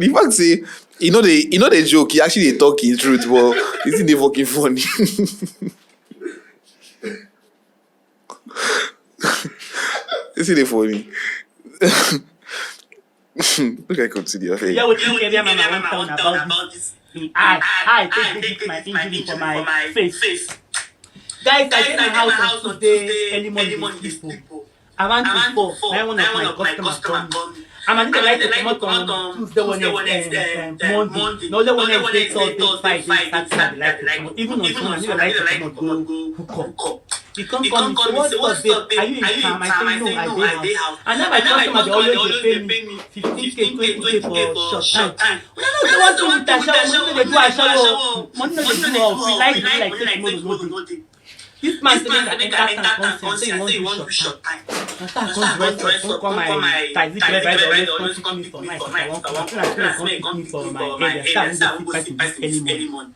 The fact say, the joke, he actually talk in truth, but it's in the fucking funny. It's in the funny. Look at continue. Okay.
Yeah, what you every man I want about this. I take my injury for my face. Guys, I in my house on today early morning people. Around 4, one of my customers come. I need to like to come out on Tuesday, Wednesday, Monday. No, Wednesday, Thursday, Friday, Saturday. Even on Sunday, I need to like to come out go hook up. He come call me, say, what's up, babe? Are you in town? I say, no, I dey house. And now my customer, they always pay me 15K, 20K for short time. When I know they want to with Ashawo, money no dey do Ashawo. Money no dey do us. We like say tomorrow no dey. This man say make I enter consent, say he want do short time. After I come dress up, come my taxi driver always come pick me for night. I want come pick me for my area. Say I won't go see person any money.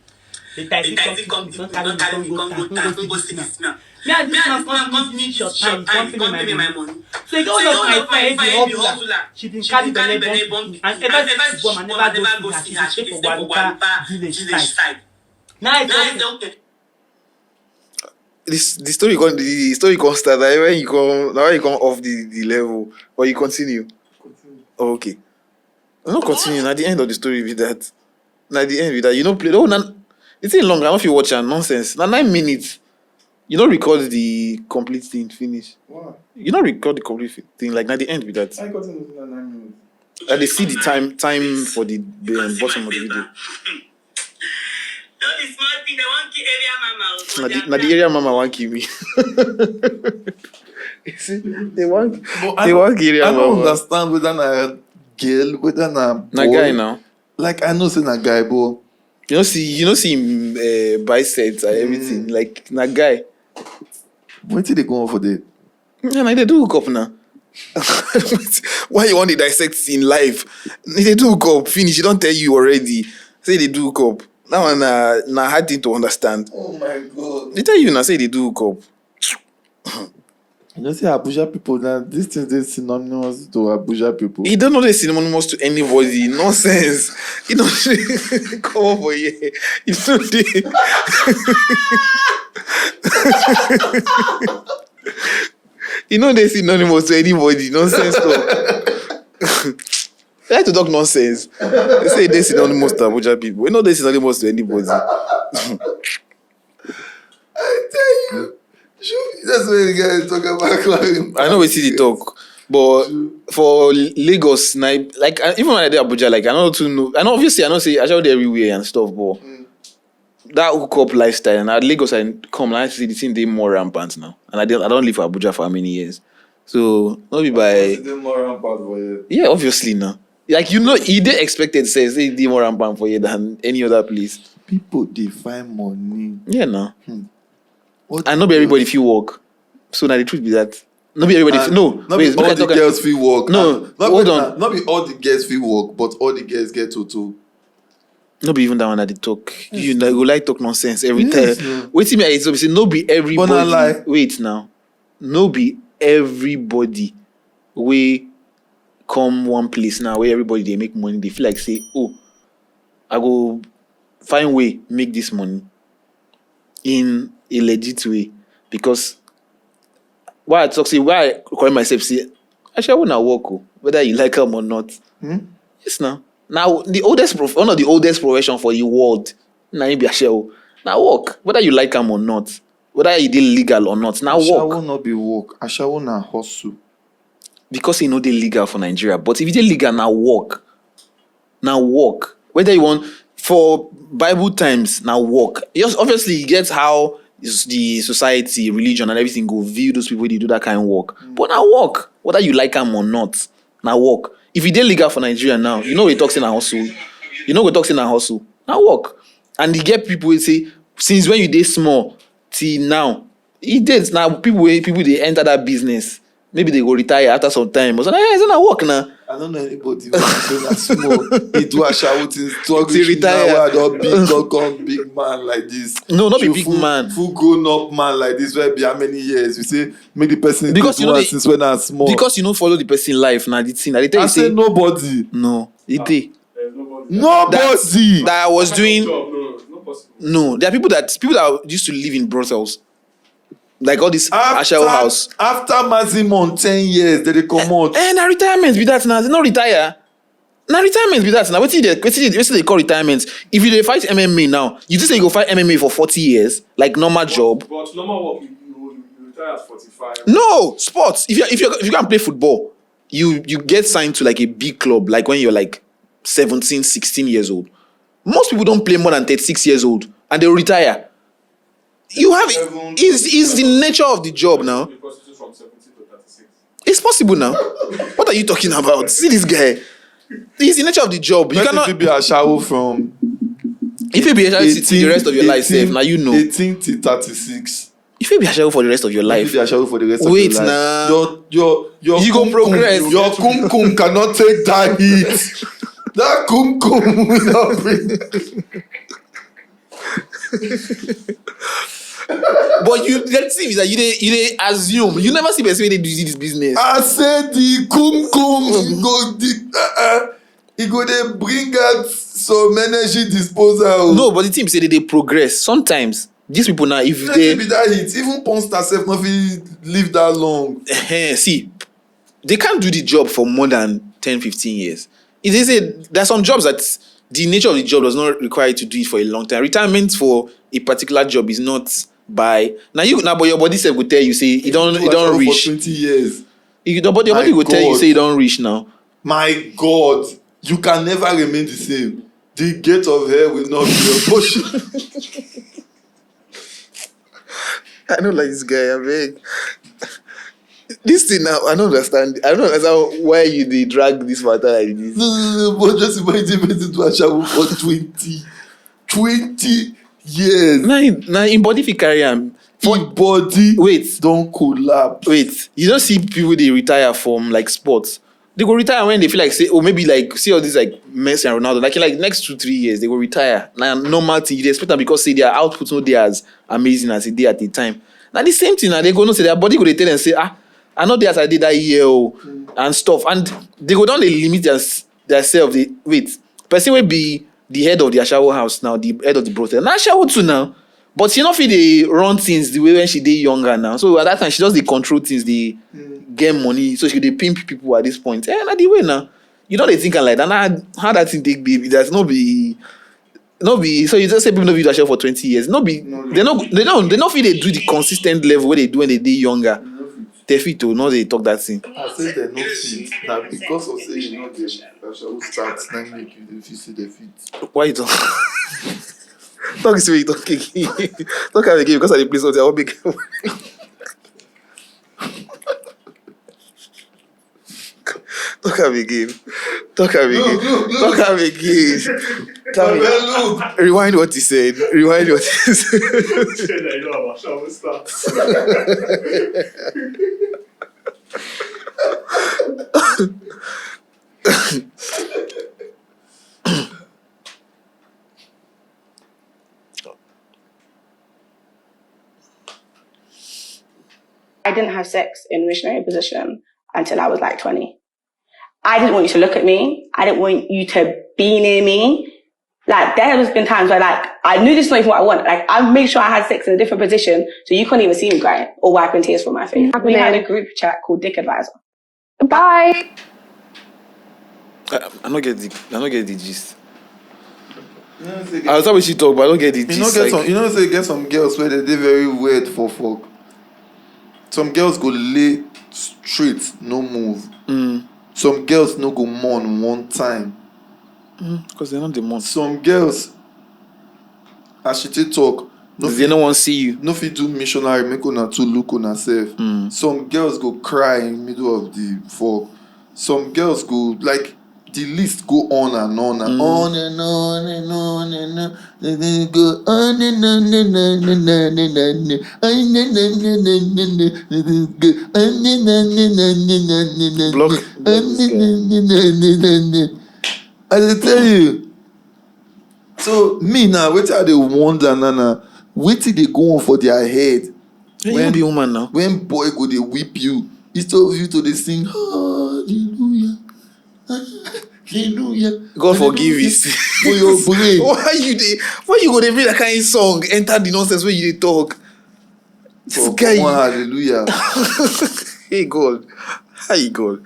The taxi come don't carry me come go see this now. Me and this man come need short time, come pay me my money. So he goes up my friend, the hustler. She been carry belle bomb, and ever since born, I never go see her. She dey stay for Guadalupe village side. Now I say okay.
The story can't start when you come off the level, or you continue. Oh, okay. I'm not continuing. At the end of the story with that. At the end with that, you don't play. Oh, it's ain't long. I don't know if you watch nonsense. Now 9 minutes. You don't record the complete thing finish.
What?
You don't record the complete thing like at the end with that.
I got in 9 minutes.
And they see the time for the bottom of the video.
No, the small thing, they want kill area mama.
Now the area mama want kill me. You see, they want area
I don't
mama.
understand whether na girl, whether na boy.
Na guy now.
Like I know say na guy, but
You know see him biceps and everything. Like na guy.
when did they go on for that?
Yeah, like they do hook up now. Why you want to dissect in live? They do hook up. Finish. They don't tell you already. Say they do hook up. That one na hard thing to understand.
Oh my god.
They tell you now. Say they do hook up.
You know, say Abuja people now, these things they synonymous to Abuja people.
He don't know the synonymous to anybody. Nonsense. He don't come over here. He don't You know they synonymous to anybody. Nonsense. They like to talk nonsense. They say they synonymous to Abuja people. You know they synonymous to anybody.
I tell you. That's where the guy is talking about.
I know we see the talk, but for Lagos, like even when I did Abuja, like I know to know. I know obviously I know say I travel there everywhere and stuff, but that hookup lifestyle and at Lagos I come and I see the thing they more rampant now, and I don't live for Abuja for how many years, so not be by
more rampant for you.
yeah obviously now. Like you know, he did expected says they did more rampant for you than any other place.
People they find money.
Yeah, now.
What
And not be everybody if you work. So now the truth be that not be everybody.
not be all the girls feel work.
No, hold on.
Not be all the girls feel work, but all the girls get to.
No be even that one that they talk. You know, go like talk nonsense every
Yes,
time.
no.
Wait till me. So say no be everybody.
But not lie.
Wait now. No be everybody. We come one place now where everybody they make money. They feel like say, oh, I go find way make this money in a legit way, because why I talk say why I call myself say actually I wanna work whether you like them or not. Yes now the oldest one of the oldest profession for the world now you be Ashawo. Now work whether you like them or not, whether you did legal or not. Now
Ashawo
work
not be work. Ashawo na hustle.
because you know they legal for Nigeria. But if you did legal now work whether you want for Bible times now work. Yes, obviously you get how the society, religion, and everything go view those people they do that kind of work. But now work, whether you like them or not, now work. If you did legal for Nigeria now, you know we talk in a hustle. Now work. And you get people who say, since when you did small till now, it did now people they enter that business. Maybe they go retire after some time. But it's not work now.
I don't know anybody who say that small. He do Ashawo things.
Till retire.
Big man like this.
No, not be big man.
Full grown up man like this. Where be how many years? You say make the person
because you know
since when I'm small.
Because you don't follow the person life now. The thing they tell
I
you
say nobody.
no, it did.
There's nobody.
Nobody.
That I was doing.
No, it's not possible.
No, there are people that used to live in brothels, like all this Ashawo house.
After maximum 10 years, they come out.
And na retirement be that now. They not retire. Na retirement be that now. What they call retirement? If you dey fight MMA now, you just say you go fight MMA for 40 years, like normal job.
But normal work, you retire at 45.
No sports. If you can play football, you get signed to like a big club, like when you're like 17, 16 years old. Most people don't play more than 36 years old and they'll retire. You have is the nature of the job now. It's possible now. What are you talking about? See this guy. It's the nature of the job. You cannot
be a shower from.
If you be a shower the rest of your life, safe. Now you know.
18 to 36.
If you be a shower for the rest of your life.
If you be a shower for the rest of your life.
Wait now.
Your
you go progress.
Your kum cannot take that heat. That kum will not bring.
But the thing is that you they assume. You never see person when they do this business.
I said the kum he go they bring out some energy disposal.
No, but the team say that they progress. Sometimes these people now, if
they be that hit, even Ponster self not live that long.
See, they can't do the job for more than 10, 15 years. It is there are some jobs that the nature of the job does not require you to do it for a long time. Retirement for a particular job is not by but your body self will tell you say you don't reach
for 20 years.
Your body will tell you say you don't reach now.
My God, you can never remain the same. The gate of hell will not be your portion.
I don't like this guy. I beg. This thing now, I don't understand. I don't understand why you they drag this matter like this.
No, but just imagine me to do a shower for 20 years.
Now in body fit carry am.
Body
wait,
don't collapse.
Wait, you don't see people they retire from like sports. They go retire when they feel like say, or maybe like see all these like Messi and Ronaldo. Like next 2-3 years they go retire. Now normal thing you expect them because say their output no they as amazing as it did at the time. Now the same thing now they go no say their body go they tell and say I know they as I did that year and stuff, and they go down they limit themselves. Wait, person will be the head of their shower house now, the head of the brothel. Now shower too now, but she not feel they run things the way when she did younger now. So at that time she does the control things, they get money, so she they pimp people at this point. Not the way now. You know they think like that. Now how that thing take baby? There's no be. So you just say people know you shower for 20 years. They don't feel they do the consistent level where they do when they did younger. They fit to no they talk that thing.
I say they no fit. Now because of say you know they shall start then make you if you see the fit.
Why you talk? Talk this way you talk again. Talk again because I play something I won't make. Talk again. Rewind what he said.
I didn't have sex in missionary position until I was like 20. I didn't want you to look at me. I didn't want you to be near me. Like, there has been times where, like, I knew this is not even what I want. Like, I made sure I had sex in a different position so you couldn't even see me crying or wiping tears from my face. We had a group chat called Dick Advisor.
Bye.
I don't get the gist. I was always she talk, but I don't get the gist.
They get some girls where they very weird for fuck. Some girls go lay straight, no move. Some girls no go mourn one time.
Because they're not the month.
Some girls, as she talk,
they don't want to see you.
No fit do missionary, make una to look on herself. Some girls go cry in middle of the fuck. Some girls go like the list go on and on and on and on and on and on. They go on and on and on and on and on. I tell you. So me now, what are they wonder nana? Wait till they go on for their head.
When be woman now.
When boy go they whip you, instead of you to they sing hallelujah. Hallelujah.
God forgive us.
For your brain.
Why you go they read that kind of song? Enter the nonsense where you they talk. This guy.
Hallelujah.
Hey God. Hi God.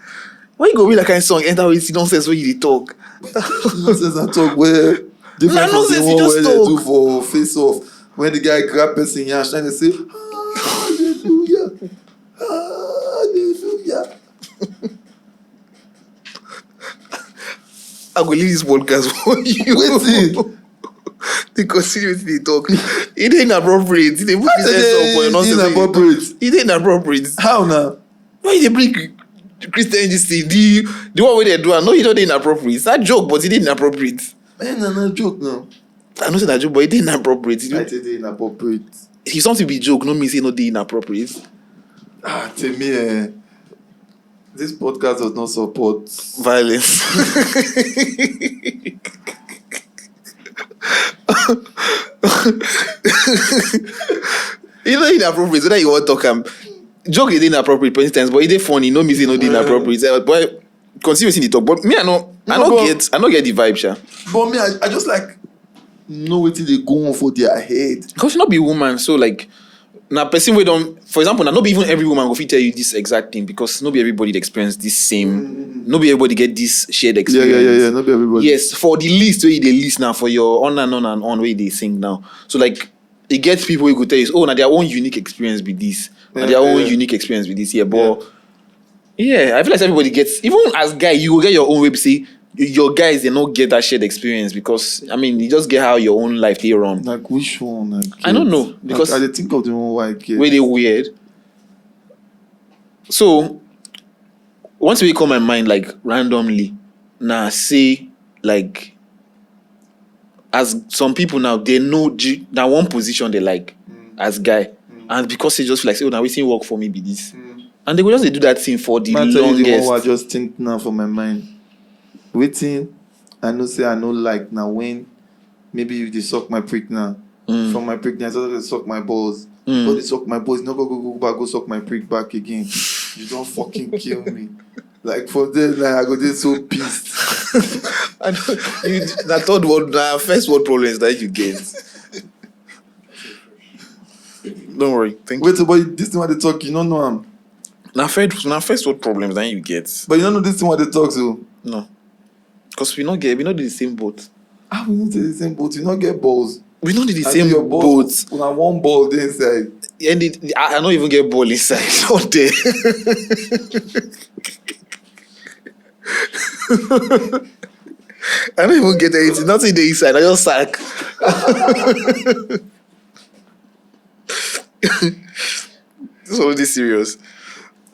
Why you go read that kind of song? Enter with the nonsense where you they talk.
Nonsense I talk where different from the one where they do for face off. When the guy grab person yash and they say hallelujah. Hallelujah.
I will leave this podcast for you.
Wait.
They continue with the talk. It ain't appropriate. They put business up for your nonsense.
Inappropriate.
It ain't appropriate.
How now?
Why they bring Christian this thing? The one way they do, I know you know they inappropriate. It's not joke, but it ain't inappropriate.
Man, no joke now.
I know it's not joke, but it ain't inappropriate.
I say they inappropriate.
If something be joke, no mean say no they inappropriate.
To me, this podcast does not support
Violence. You know inappropriate. So that you want to talk joke is inappropriate for instance, but it is funny. No me say no inappropriate. But continue in the talk. But me I don't get the vibe, sha.
But me, I just like know what they go on for their head.
Because you not be woman, so like now person we don't, for example, now not be even every woman go fit tell you this exact thing because not be everybody dey experience this same. Not be everybody get this shared experience.
Yeah. Not be everybody.
Yes, for the list where they list now for your on and on where they sing now. So like it gets people who go tell you, oh, now their own unique experience with this. Now their own unique experience with this. Yeah, but I feel like everybody gets, even as guy, you will get your own way to say your guys they don't get that shared experience because I mean you just get how your own life they run.
Like which one?
I don't know because
I think of the one I get.
where they weird. So once we come my mind like randomly, now say like as some people now they know that one position they like as guy, and because they just feel like say, oh now we work for me be this, and they will just do that thing for the longest.
The one I just think now for my mind. Waiting, I know say I know like now when maybe if they suck my prick now from my prick now, I started to suck my balls. But they suck my balls, not go back, go suck my prick back again. You don't fucking kill me. Like for this, like I go there so pissed.
I know that third world, first world problems that you get. Don't worry, thank you.
Wait, but this thing what they talk, you don't know them.
Now first world problems that you get.
But you don't know this thing what they talk so.
No. Because we not do the same boat.
We not do the same boat. You not get balls.
We not do the same boat.
We have one ball there inside.
And I don't even get ball inside. Not there. I don't even get anything. Nothing there inside. I just sack. This is already serious.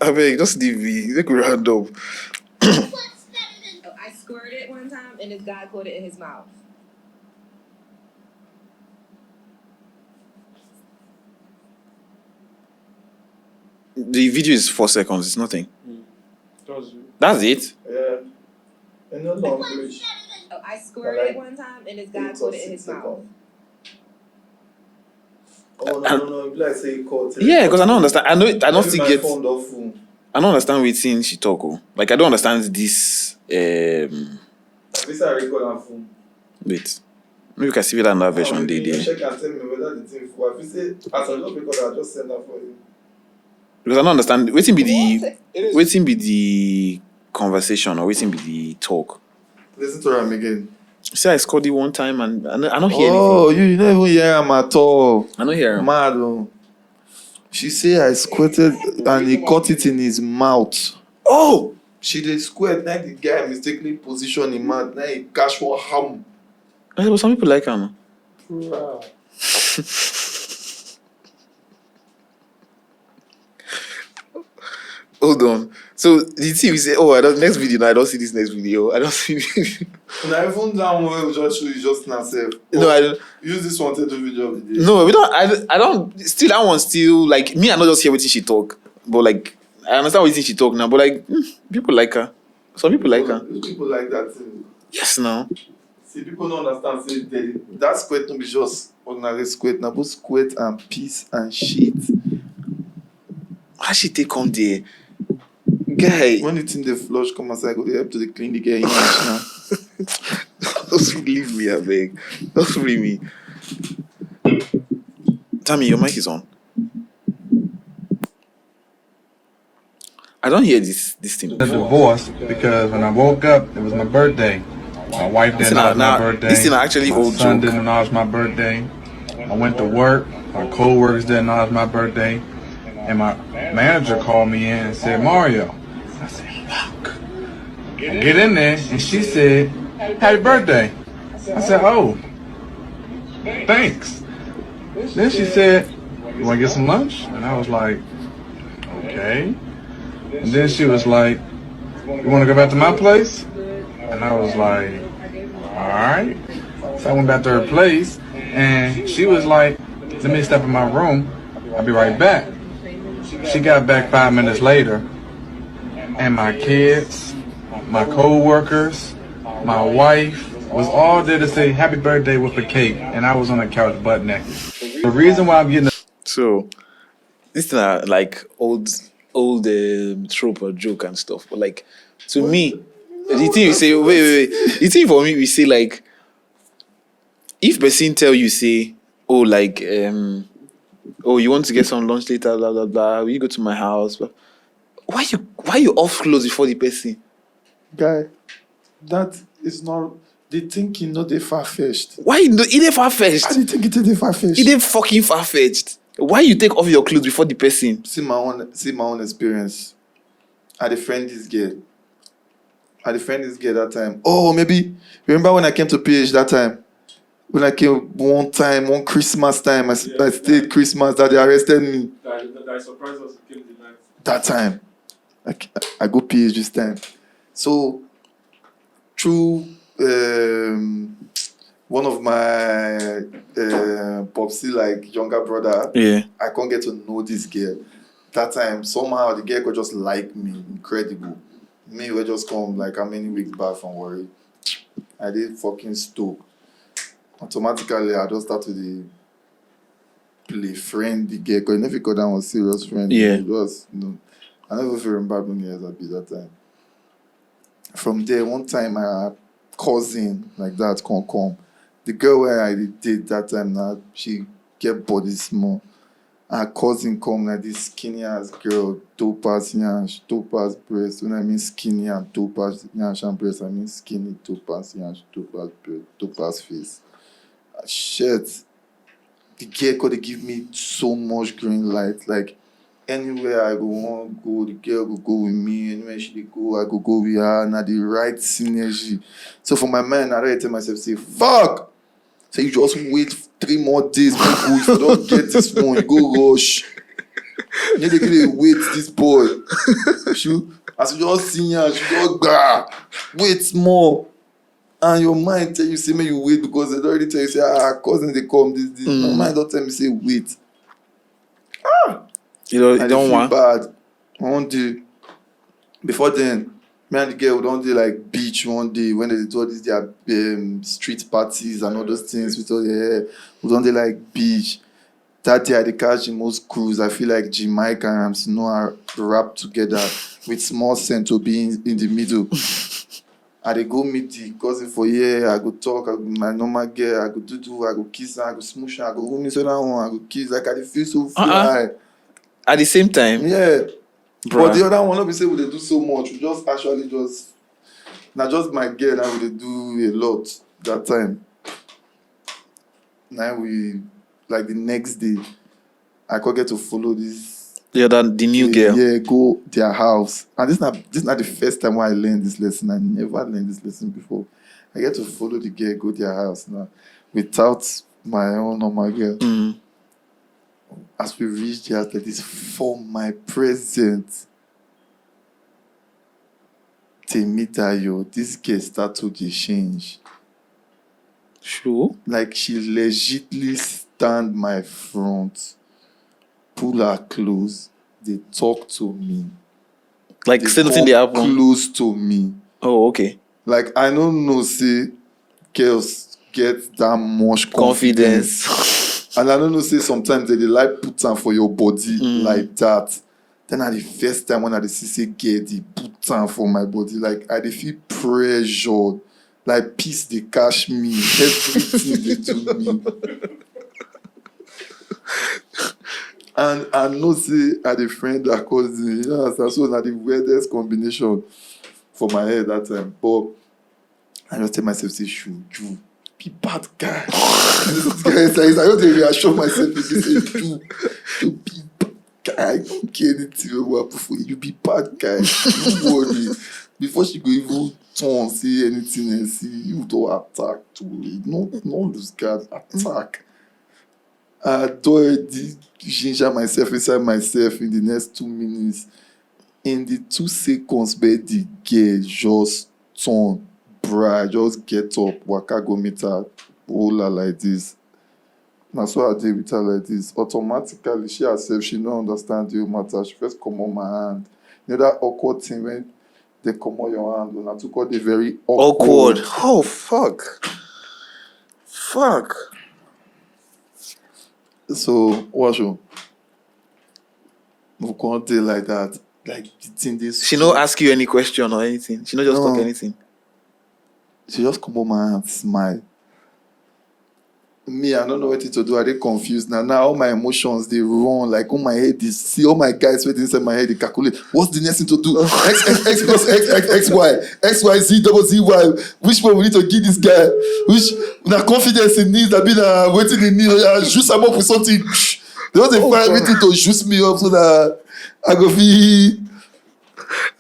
I mean, just leave me. Make me round up.
I squirted one time and this guy put it in his mouth.
The video is 4 seconds. It's nothing. That's it.
Yeah. And no language.
I squirted one time and this guy put it in his mouth.
Oh no! Like say you caught it.
Yeah, because I don't understand. I don't still get.
Phone.
I don't understand what she talk. Like I don't understand this.
This I record on phone.
Wait, maybe you can see that another version.
Check and tell me whether the thing for. If you say as I just record, I'll just send that for you.
Because I don't understand. Waiting be the conversation or waiting be the talk.
Listen to them again.
See, I scored it one time and I don't hear anything.
Oh, you don't even hear him at all.
I don't hear him.
Mad. She say I squirted and he caught it in his mouth.
Oh!
She did squirt. Now the guy mistakenly positioned him mouth. Now he catch one ham.
But some people like him. Hold on. So the thing we say, next video. No, I don't see this next video. I don't see this.
Now even that one will just show you just now self.
No, I don't
use this one to do video of the day.
No, we don't. I don't. Still, that one still like me. I not just hear what she talk, but like I understand what she talk now. But like people like her. Some people like her.
People like that too.
Yes, now.
See, people don't understand. Say that squirt don't be just ordinary squirt. Now both squirt and piss and shit.
How she take come there? Guy,
when you think the flush come aside, go help to the clean the guy now.
Don't leave me, I beg. Don't leave me. Tammy, your mic is on. I don't hear this thing.
The divorce because when I woke up, it was my birthday. My wife didn't know it was my birthday.
This thing actually
my
old
son
joke.
didn't know it was my birthday. I went to work. My co-workers didn't know it was my birthday. And my manager called me in and said, Mario. I said, fuck. I get in there and she said, happy birthday. I said, oh, thanks. Then she said, you want to get some lunch? And I was like, okay. And then she was like, you want to go back to my place? And I was like, all right. So I went back to her place, and she was like, let me step in my room. I'll be right back. She got back 5 minutes later, and my kids, my co-workers, my wife was all there to say happy birthday with a cake, and I was on the couch butt naked. The reason why I'm getting
So this is like old trope or joke and stuff. But like to me, the thing you say, wait. The thing for me, we say like if person tell you say, oh like oh you want to get some lunch later, blah blah blah. Will you go to my house? Why you off clothes before the person?
Guy, that is not. They think you know they far-fetched.
Why you know it far-fetched?
I didn't think it is far-fetched.
It ain't fucking far-fetched. Why you take off your clothes before the person?
See my own experience. I defend this girl that time. Oh, maybe remember when I came to PH that time? When I came one Christmas time, I stayed Christmas that they arrested me.
That surprised us. Came the night.
That time, I go PH this time. So through one of my popsy like younger brother, I can't get to know this girl. That time somehow the girl could just like me, incredible. Me we just come like how many weeks back from worry. I did fucking stoked. Automatically I just start to the play friend the girl because if you got down was serious friend. It was I never feel remember me as I be that time. From there one time I cousin like that can't come. The girl where I did that time now, she get body small. Her cousin come like this skinny ass girl, topaz yansh, topaz breast. When I mean skinny and topaz yansh and breast, I mean skinny, topaz yansh, topaz breast, topaz face. Shit. The girl could give me so much green light. Like anywhere I go want go, the girl will go with me. Anywhere she go, I go with her. And at the right synergy. So for my mind, I already tell myself, say, fuck! So you just wait 3 more days, people. If you don't get this one, you go rush. You need to wait this boy. As you just see her, she just wait more. And your mind tell you, say, may you wait because they already tell you, say, cousin, they come, this. My mind don't tell me, say, wait.
You don't want
bad. One day, before then, me and the girl would don't do like beach one day when they do all these their street parties and all those things. We don't do like beach. That day I catch the most cruise. I feel like Jamaica and Ramsey are wrapped together with small scent to be in the middle. I go meet the cousin for I go talk, my normal girl, I go do, I go kiss her, I go smoosh her, I go me so that one, I go kiss, like I feel so fly.
At the same time?
Yeah.
Bruh.
But the other one, not be say we dey do so much. We just actually just my girl now we dey do a lot that time. Now we like the next day, I could get to follow this.
Yeah, the new girl.
Yeah, go their house. And this not the first time why I learned this lesson. I never learned this lesson before. I get to follow the girl, go their house now without my own normal girl.
Mm.
As we reach the house like this, for my present, Temitayo, this girl start to change.
Sure.
Like she legitly stand my front, pull her close, they talk to me.
Like
they
say nothing they happen.
Close to me.
Oh, okay.
Like I don't know, say girls get that much confidence. And I don't know, say sometimes they like put them for your body like that. Then at the first time when I see say girl, they put them for my body, like I feel pressured. Like peace they cash me, everything they do me. And I know say I the friend that caused me, so that the weirdest combination for my head that time. But I just tell myself, say, you be bad guy. This guy is like, I don't reassure myself if you say, you be bad guy. I don't care anything will happen for you. You be bad guy. Don't worry. before she go even turn, see anything and see you do attack to it. Not lose guard, attack. I do already ginger myself inside myself in the next 2 minutes. In the 2 seconds, but the girl just turn bright, just get up, waka go meet her, hold her like this. That's what I did with her like this. Automatically, she herself, she don't understand the matter. She first come on my hand. You know that awkward thing when they come on your hand, when I took out the very awkward.
Oh, fuck. Fuck.
So, what you? We can't do like that. Like, the thing this.
She no ask you any question or anything. She no just talk anything.
She just come on my hand, smile. Me, I don't know what to do. I dey confused now. Now all my emotions they run like all my head is see all my guys waiting inside my head. They calculate what's the next thing to do. X plus X Y Z double ZY. Which one we need to give this guy? Which na confidence in needs that be waiting in need. Juice am up with something. They want to find everything to juice me up so that I go be.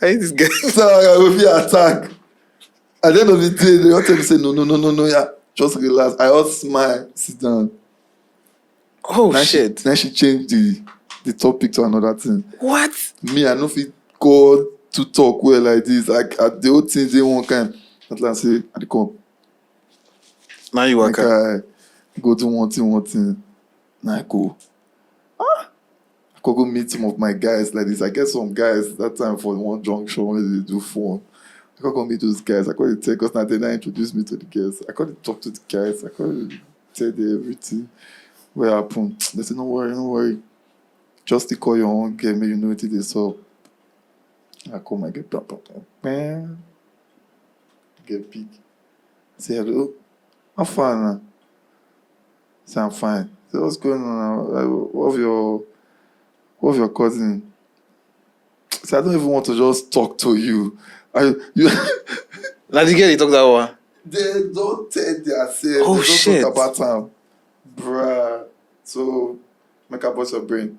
I hate this guy.
So I go be attack. At the end of the day, they all tell me say no, yeah. Just relax. I all smile, sit down.
Oh,
now
shit.
Then she changed the topic to another thing.
What?
Me, I no fit go to talk well like this. Like the whole thing they one kind. At last say, I dey come.
Now you work
I go do one thing. Now I go. I could go meet some of my guys like this. I get some guys that time for one junction where they do phone. I can't go meet those guys. I couldn't tell because now they introduce me to the guys. I couldn't talk to the guys. I couldn't tell them everything. What happened? They said, no worry. Just to call your own game, you know it is up. I come, I get bam. Get big. Say hello. I'm fine now. Say I'm fine. Say what's going on now? What of your cousin? Say I don't even want to just talk to you.
Now the girl they talk that one.
They don't tell themselves.
Oh,
they don't
shit.
talk about them. Bruh. So, make a bust your brain.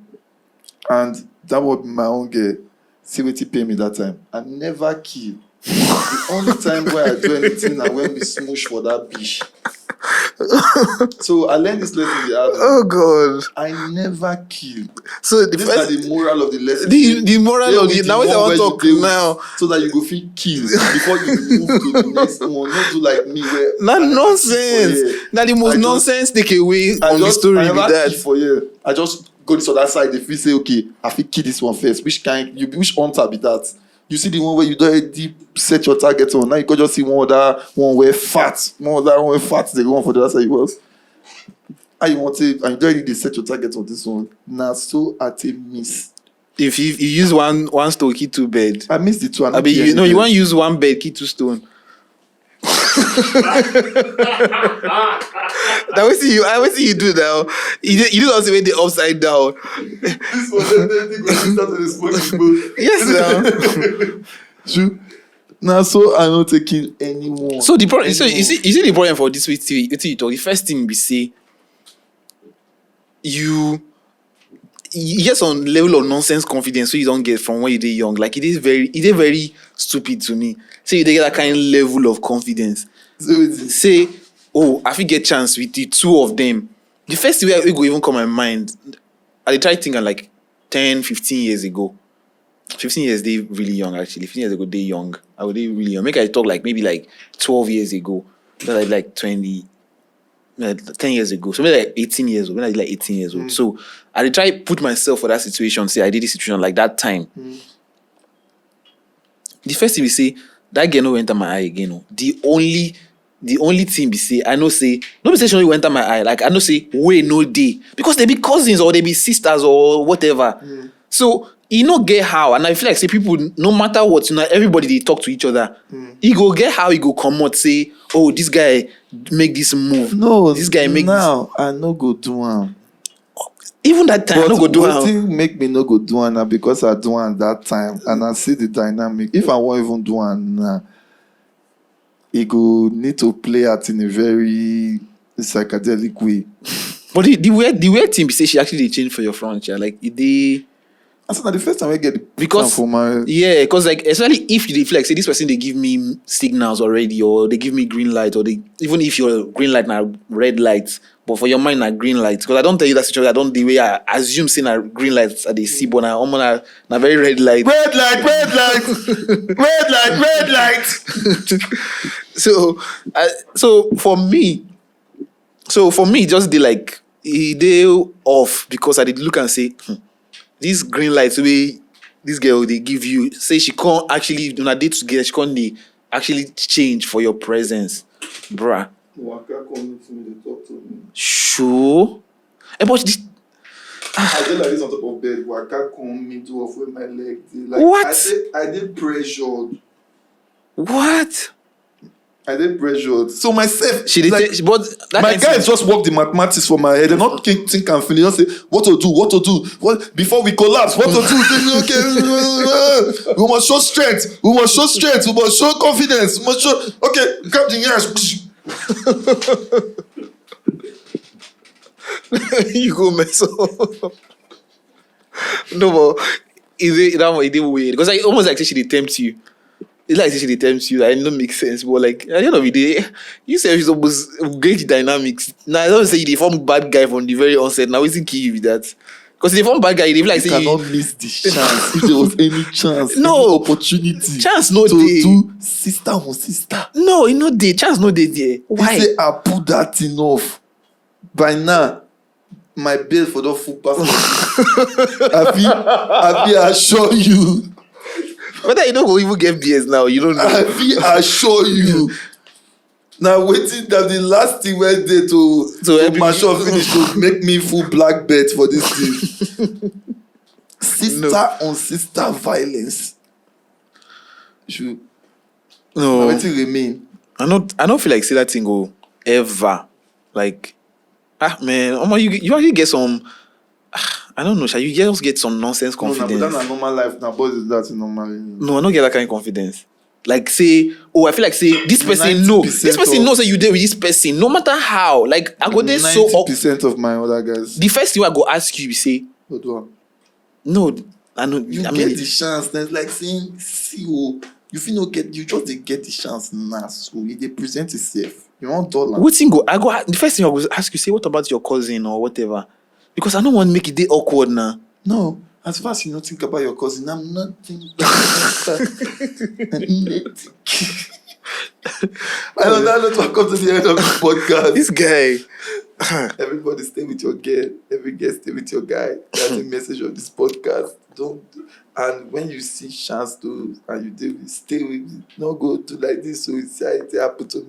And that would be my own girl. See what he pay me that time. I never kill. The only time where I do anything I when we smoosh for that bitch. So I learned this lesson the hard way.
Oh God.
I never kill.
So
This is the moral of the lesson.
the moral of the now
one
I want
where
to
you
talk
deal with,
now.
so that you go feel kill before you move to the next one. Not do like me where
Not nonsense. Now the most
I just-
nonsense takeaway on the story
I
with
never
that.
kill for you. I just go this other side. If you say okay, I feel kill this one first. Which hunter be that? You see the one where you don't already set your target on. Now you could just see one where fat. They go on for the other side. You was. And you want to, and you don't already set your target on this one. Now so at a miss.
If you use one stone, key 2 bed.
I missed the two.
I mean, you want to use 1 bed, key 2 stone. That I will see you do now. You do also way the upside down.
This one, they go start to the smoking boat.
Yes, now.
True. Now, so I not taking anyone.
So the problem, so you see the problem for this with you talk. The first thing we say, you get some level of nonsense confidence so you don't get from when you dey young. Like it is very stupid to me. So you dey get that kind of level of confidence. Say, oh, I fit get chance with the two of them. The first thing we go even come my mind, I dey try thinking like 10, 15 years ago. 15 years they really young actually. 15 years ago they young. I would they really young. Make I talk like maybe like 12 years ago. Like 20. 10 years ago, so maybe like 18 years old, when I did like 18 years old. So I did try put myself for that situation, say I did this situation like that time. The first thing we say, that girl no enter my eye again. No. The only thing we say, I know say, no be say she no enter my eye, like I know say, wait no day. Because they be cousins or they be sisters or whatever. So you no get how, and I feel like say people, no matter what, you know, everybody they talk to each other. He go get how he go come out say, oh, this guy make this move.
No,
this guy make
now I no go do am.
Even that time, I no go do am.
Wetin make me no go do am na because I do am that time and I see the dynamic. If I won't even do am now, he go need to play out in a very psychedelic way.
But the weird thing be say she actually changed for your front, yeah. Like they
That's not the first time I get it.
Because
for my
because like especially if you feel like say this person they give me signals already or they give me green light or they even if your green light na red light but for your mind na green light because I don't tell you that situation I don't the way I assume saying na green lights at the see but na very red light.
red light red light.
So for me just they like they off because I did look and say this green light way this girl they give you say she can't actually on a date together she can't they actually change for your presence, bruh.
Waka come to me, they talk to me.
Sure. But this
I did like this on top of bed. Waka come me do off with my leg. Like,
what?
I did pressured.
What?
I did pressured. So myself,
she did
like,
but that
my guys just work the mathematics for my head. They not think and feel. They just say what to do. What before we collapse? What to do? Okay, we must show strength. We must show confidence. We must show. Okay, grab the ears.
You go mess up. No, but it weird because I almost like she tempt you. It's like she tempts you. I don't make sense, but like at the end of the day, you say it's almost great dynamics. Now I don't say you form bad guy from the very onset. Now isn't key with that. Because if you form bad guy, they feel like
you
say
cannot miss the chance. If there was any chance,
no
any opportunity,
chance no
to
day.
do sister on sister.
No, it no day. Chance no day there. Why?
He say I put that thing off. By now, my bill for the full passport. I assure you.
Whether you don't go even get BS now, you don't know.
I assure you. Now waiting that the last thing went there to mature finish to make me full black belt for this thing. Sister on sister violence.
No.
Waiting remain.
I don't feel like say that thing go ever. Like man, you actually get some. I don't know. Shall you just get some nonsense confidence?
No, but that's a normal life. Now, boys, that's normal.
No, I don't get that kind of confidence. Like say, I feel like say this person knows that you there with this person. No matter how, like I go there so.
90% of my other guys.
The first thing I go ask you, say,
what one?
No, I know.
You get the chance. Then like saying, see, you feel no get. You just get the chance now. So they present itself. You want dollar.
What thing the first thing I go ask you, say, what about your cousin or whatever? Because I don't want to make it awkward now.
No, as far as you don't think about your cousin, I'm not thinking about I don't know to come to the end of this podcast.
This guy.
Everybody stay with your girl. Every guest stay with your guy. That's the message of this podcast. And when you see chance to and you do stay with it, not go to like this so it's happen to me.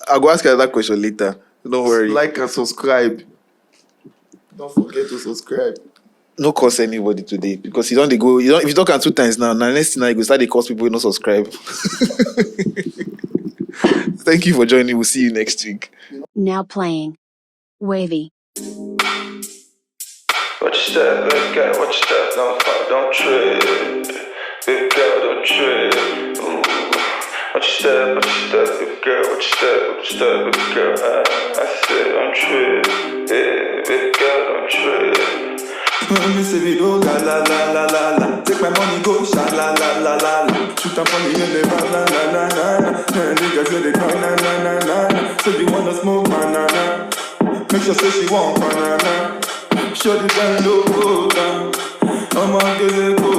I'll go ask you that question later. Don't worry.
Like and subscribe. Don't forget to subscribe.
No curse anybody today because if you talk 2 times now next thing you go start to curse people who don't subscribe. Thank you for joining. We'll see you next week.
Now playing Wavy.
Watch your step, big girl, watch your step, don't trip. Big girl, don't trip. Watch your step, big girl, watch your step, big girl. I said, don't trip. Yeah, big girl, don't trip.
Me say we do la la la la la la. Take my money, go sha la la la la la. Shoot up on the end, they la la la la la. Niggas say they cry na na na na. So you wanna smoke banana? Make sure say she want banana. Shut it down, low down. I'm on get it.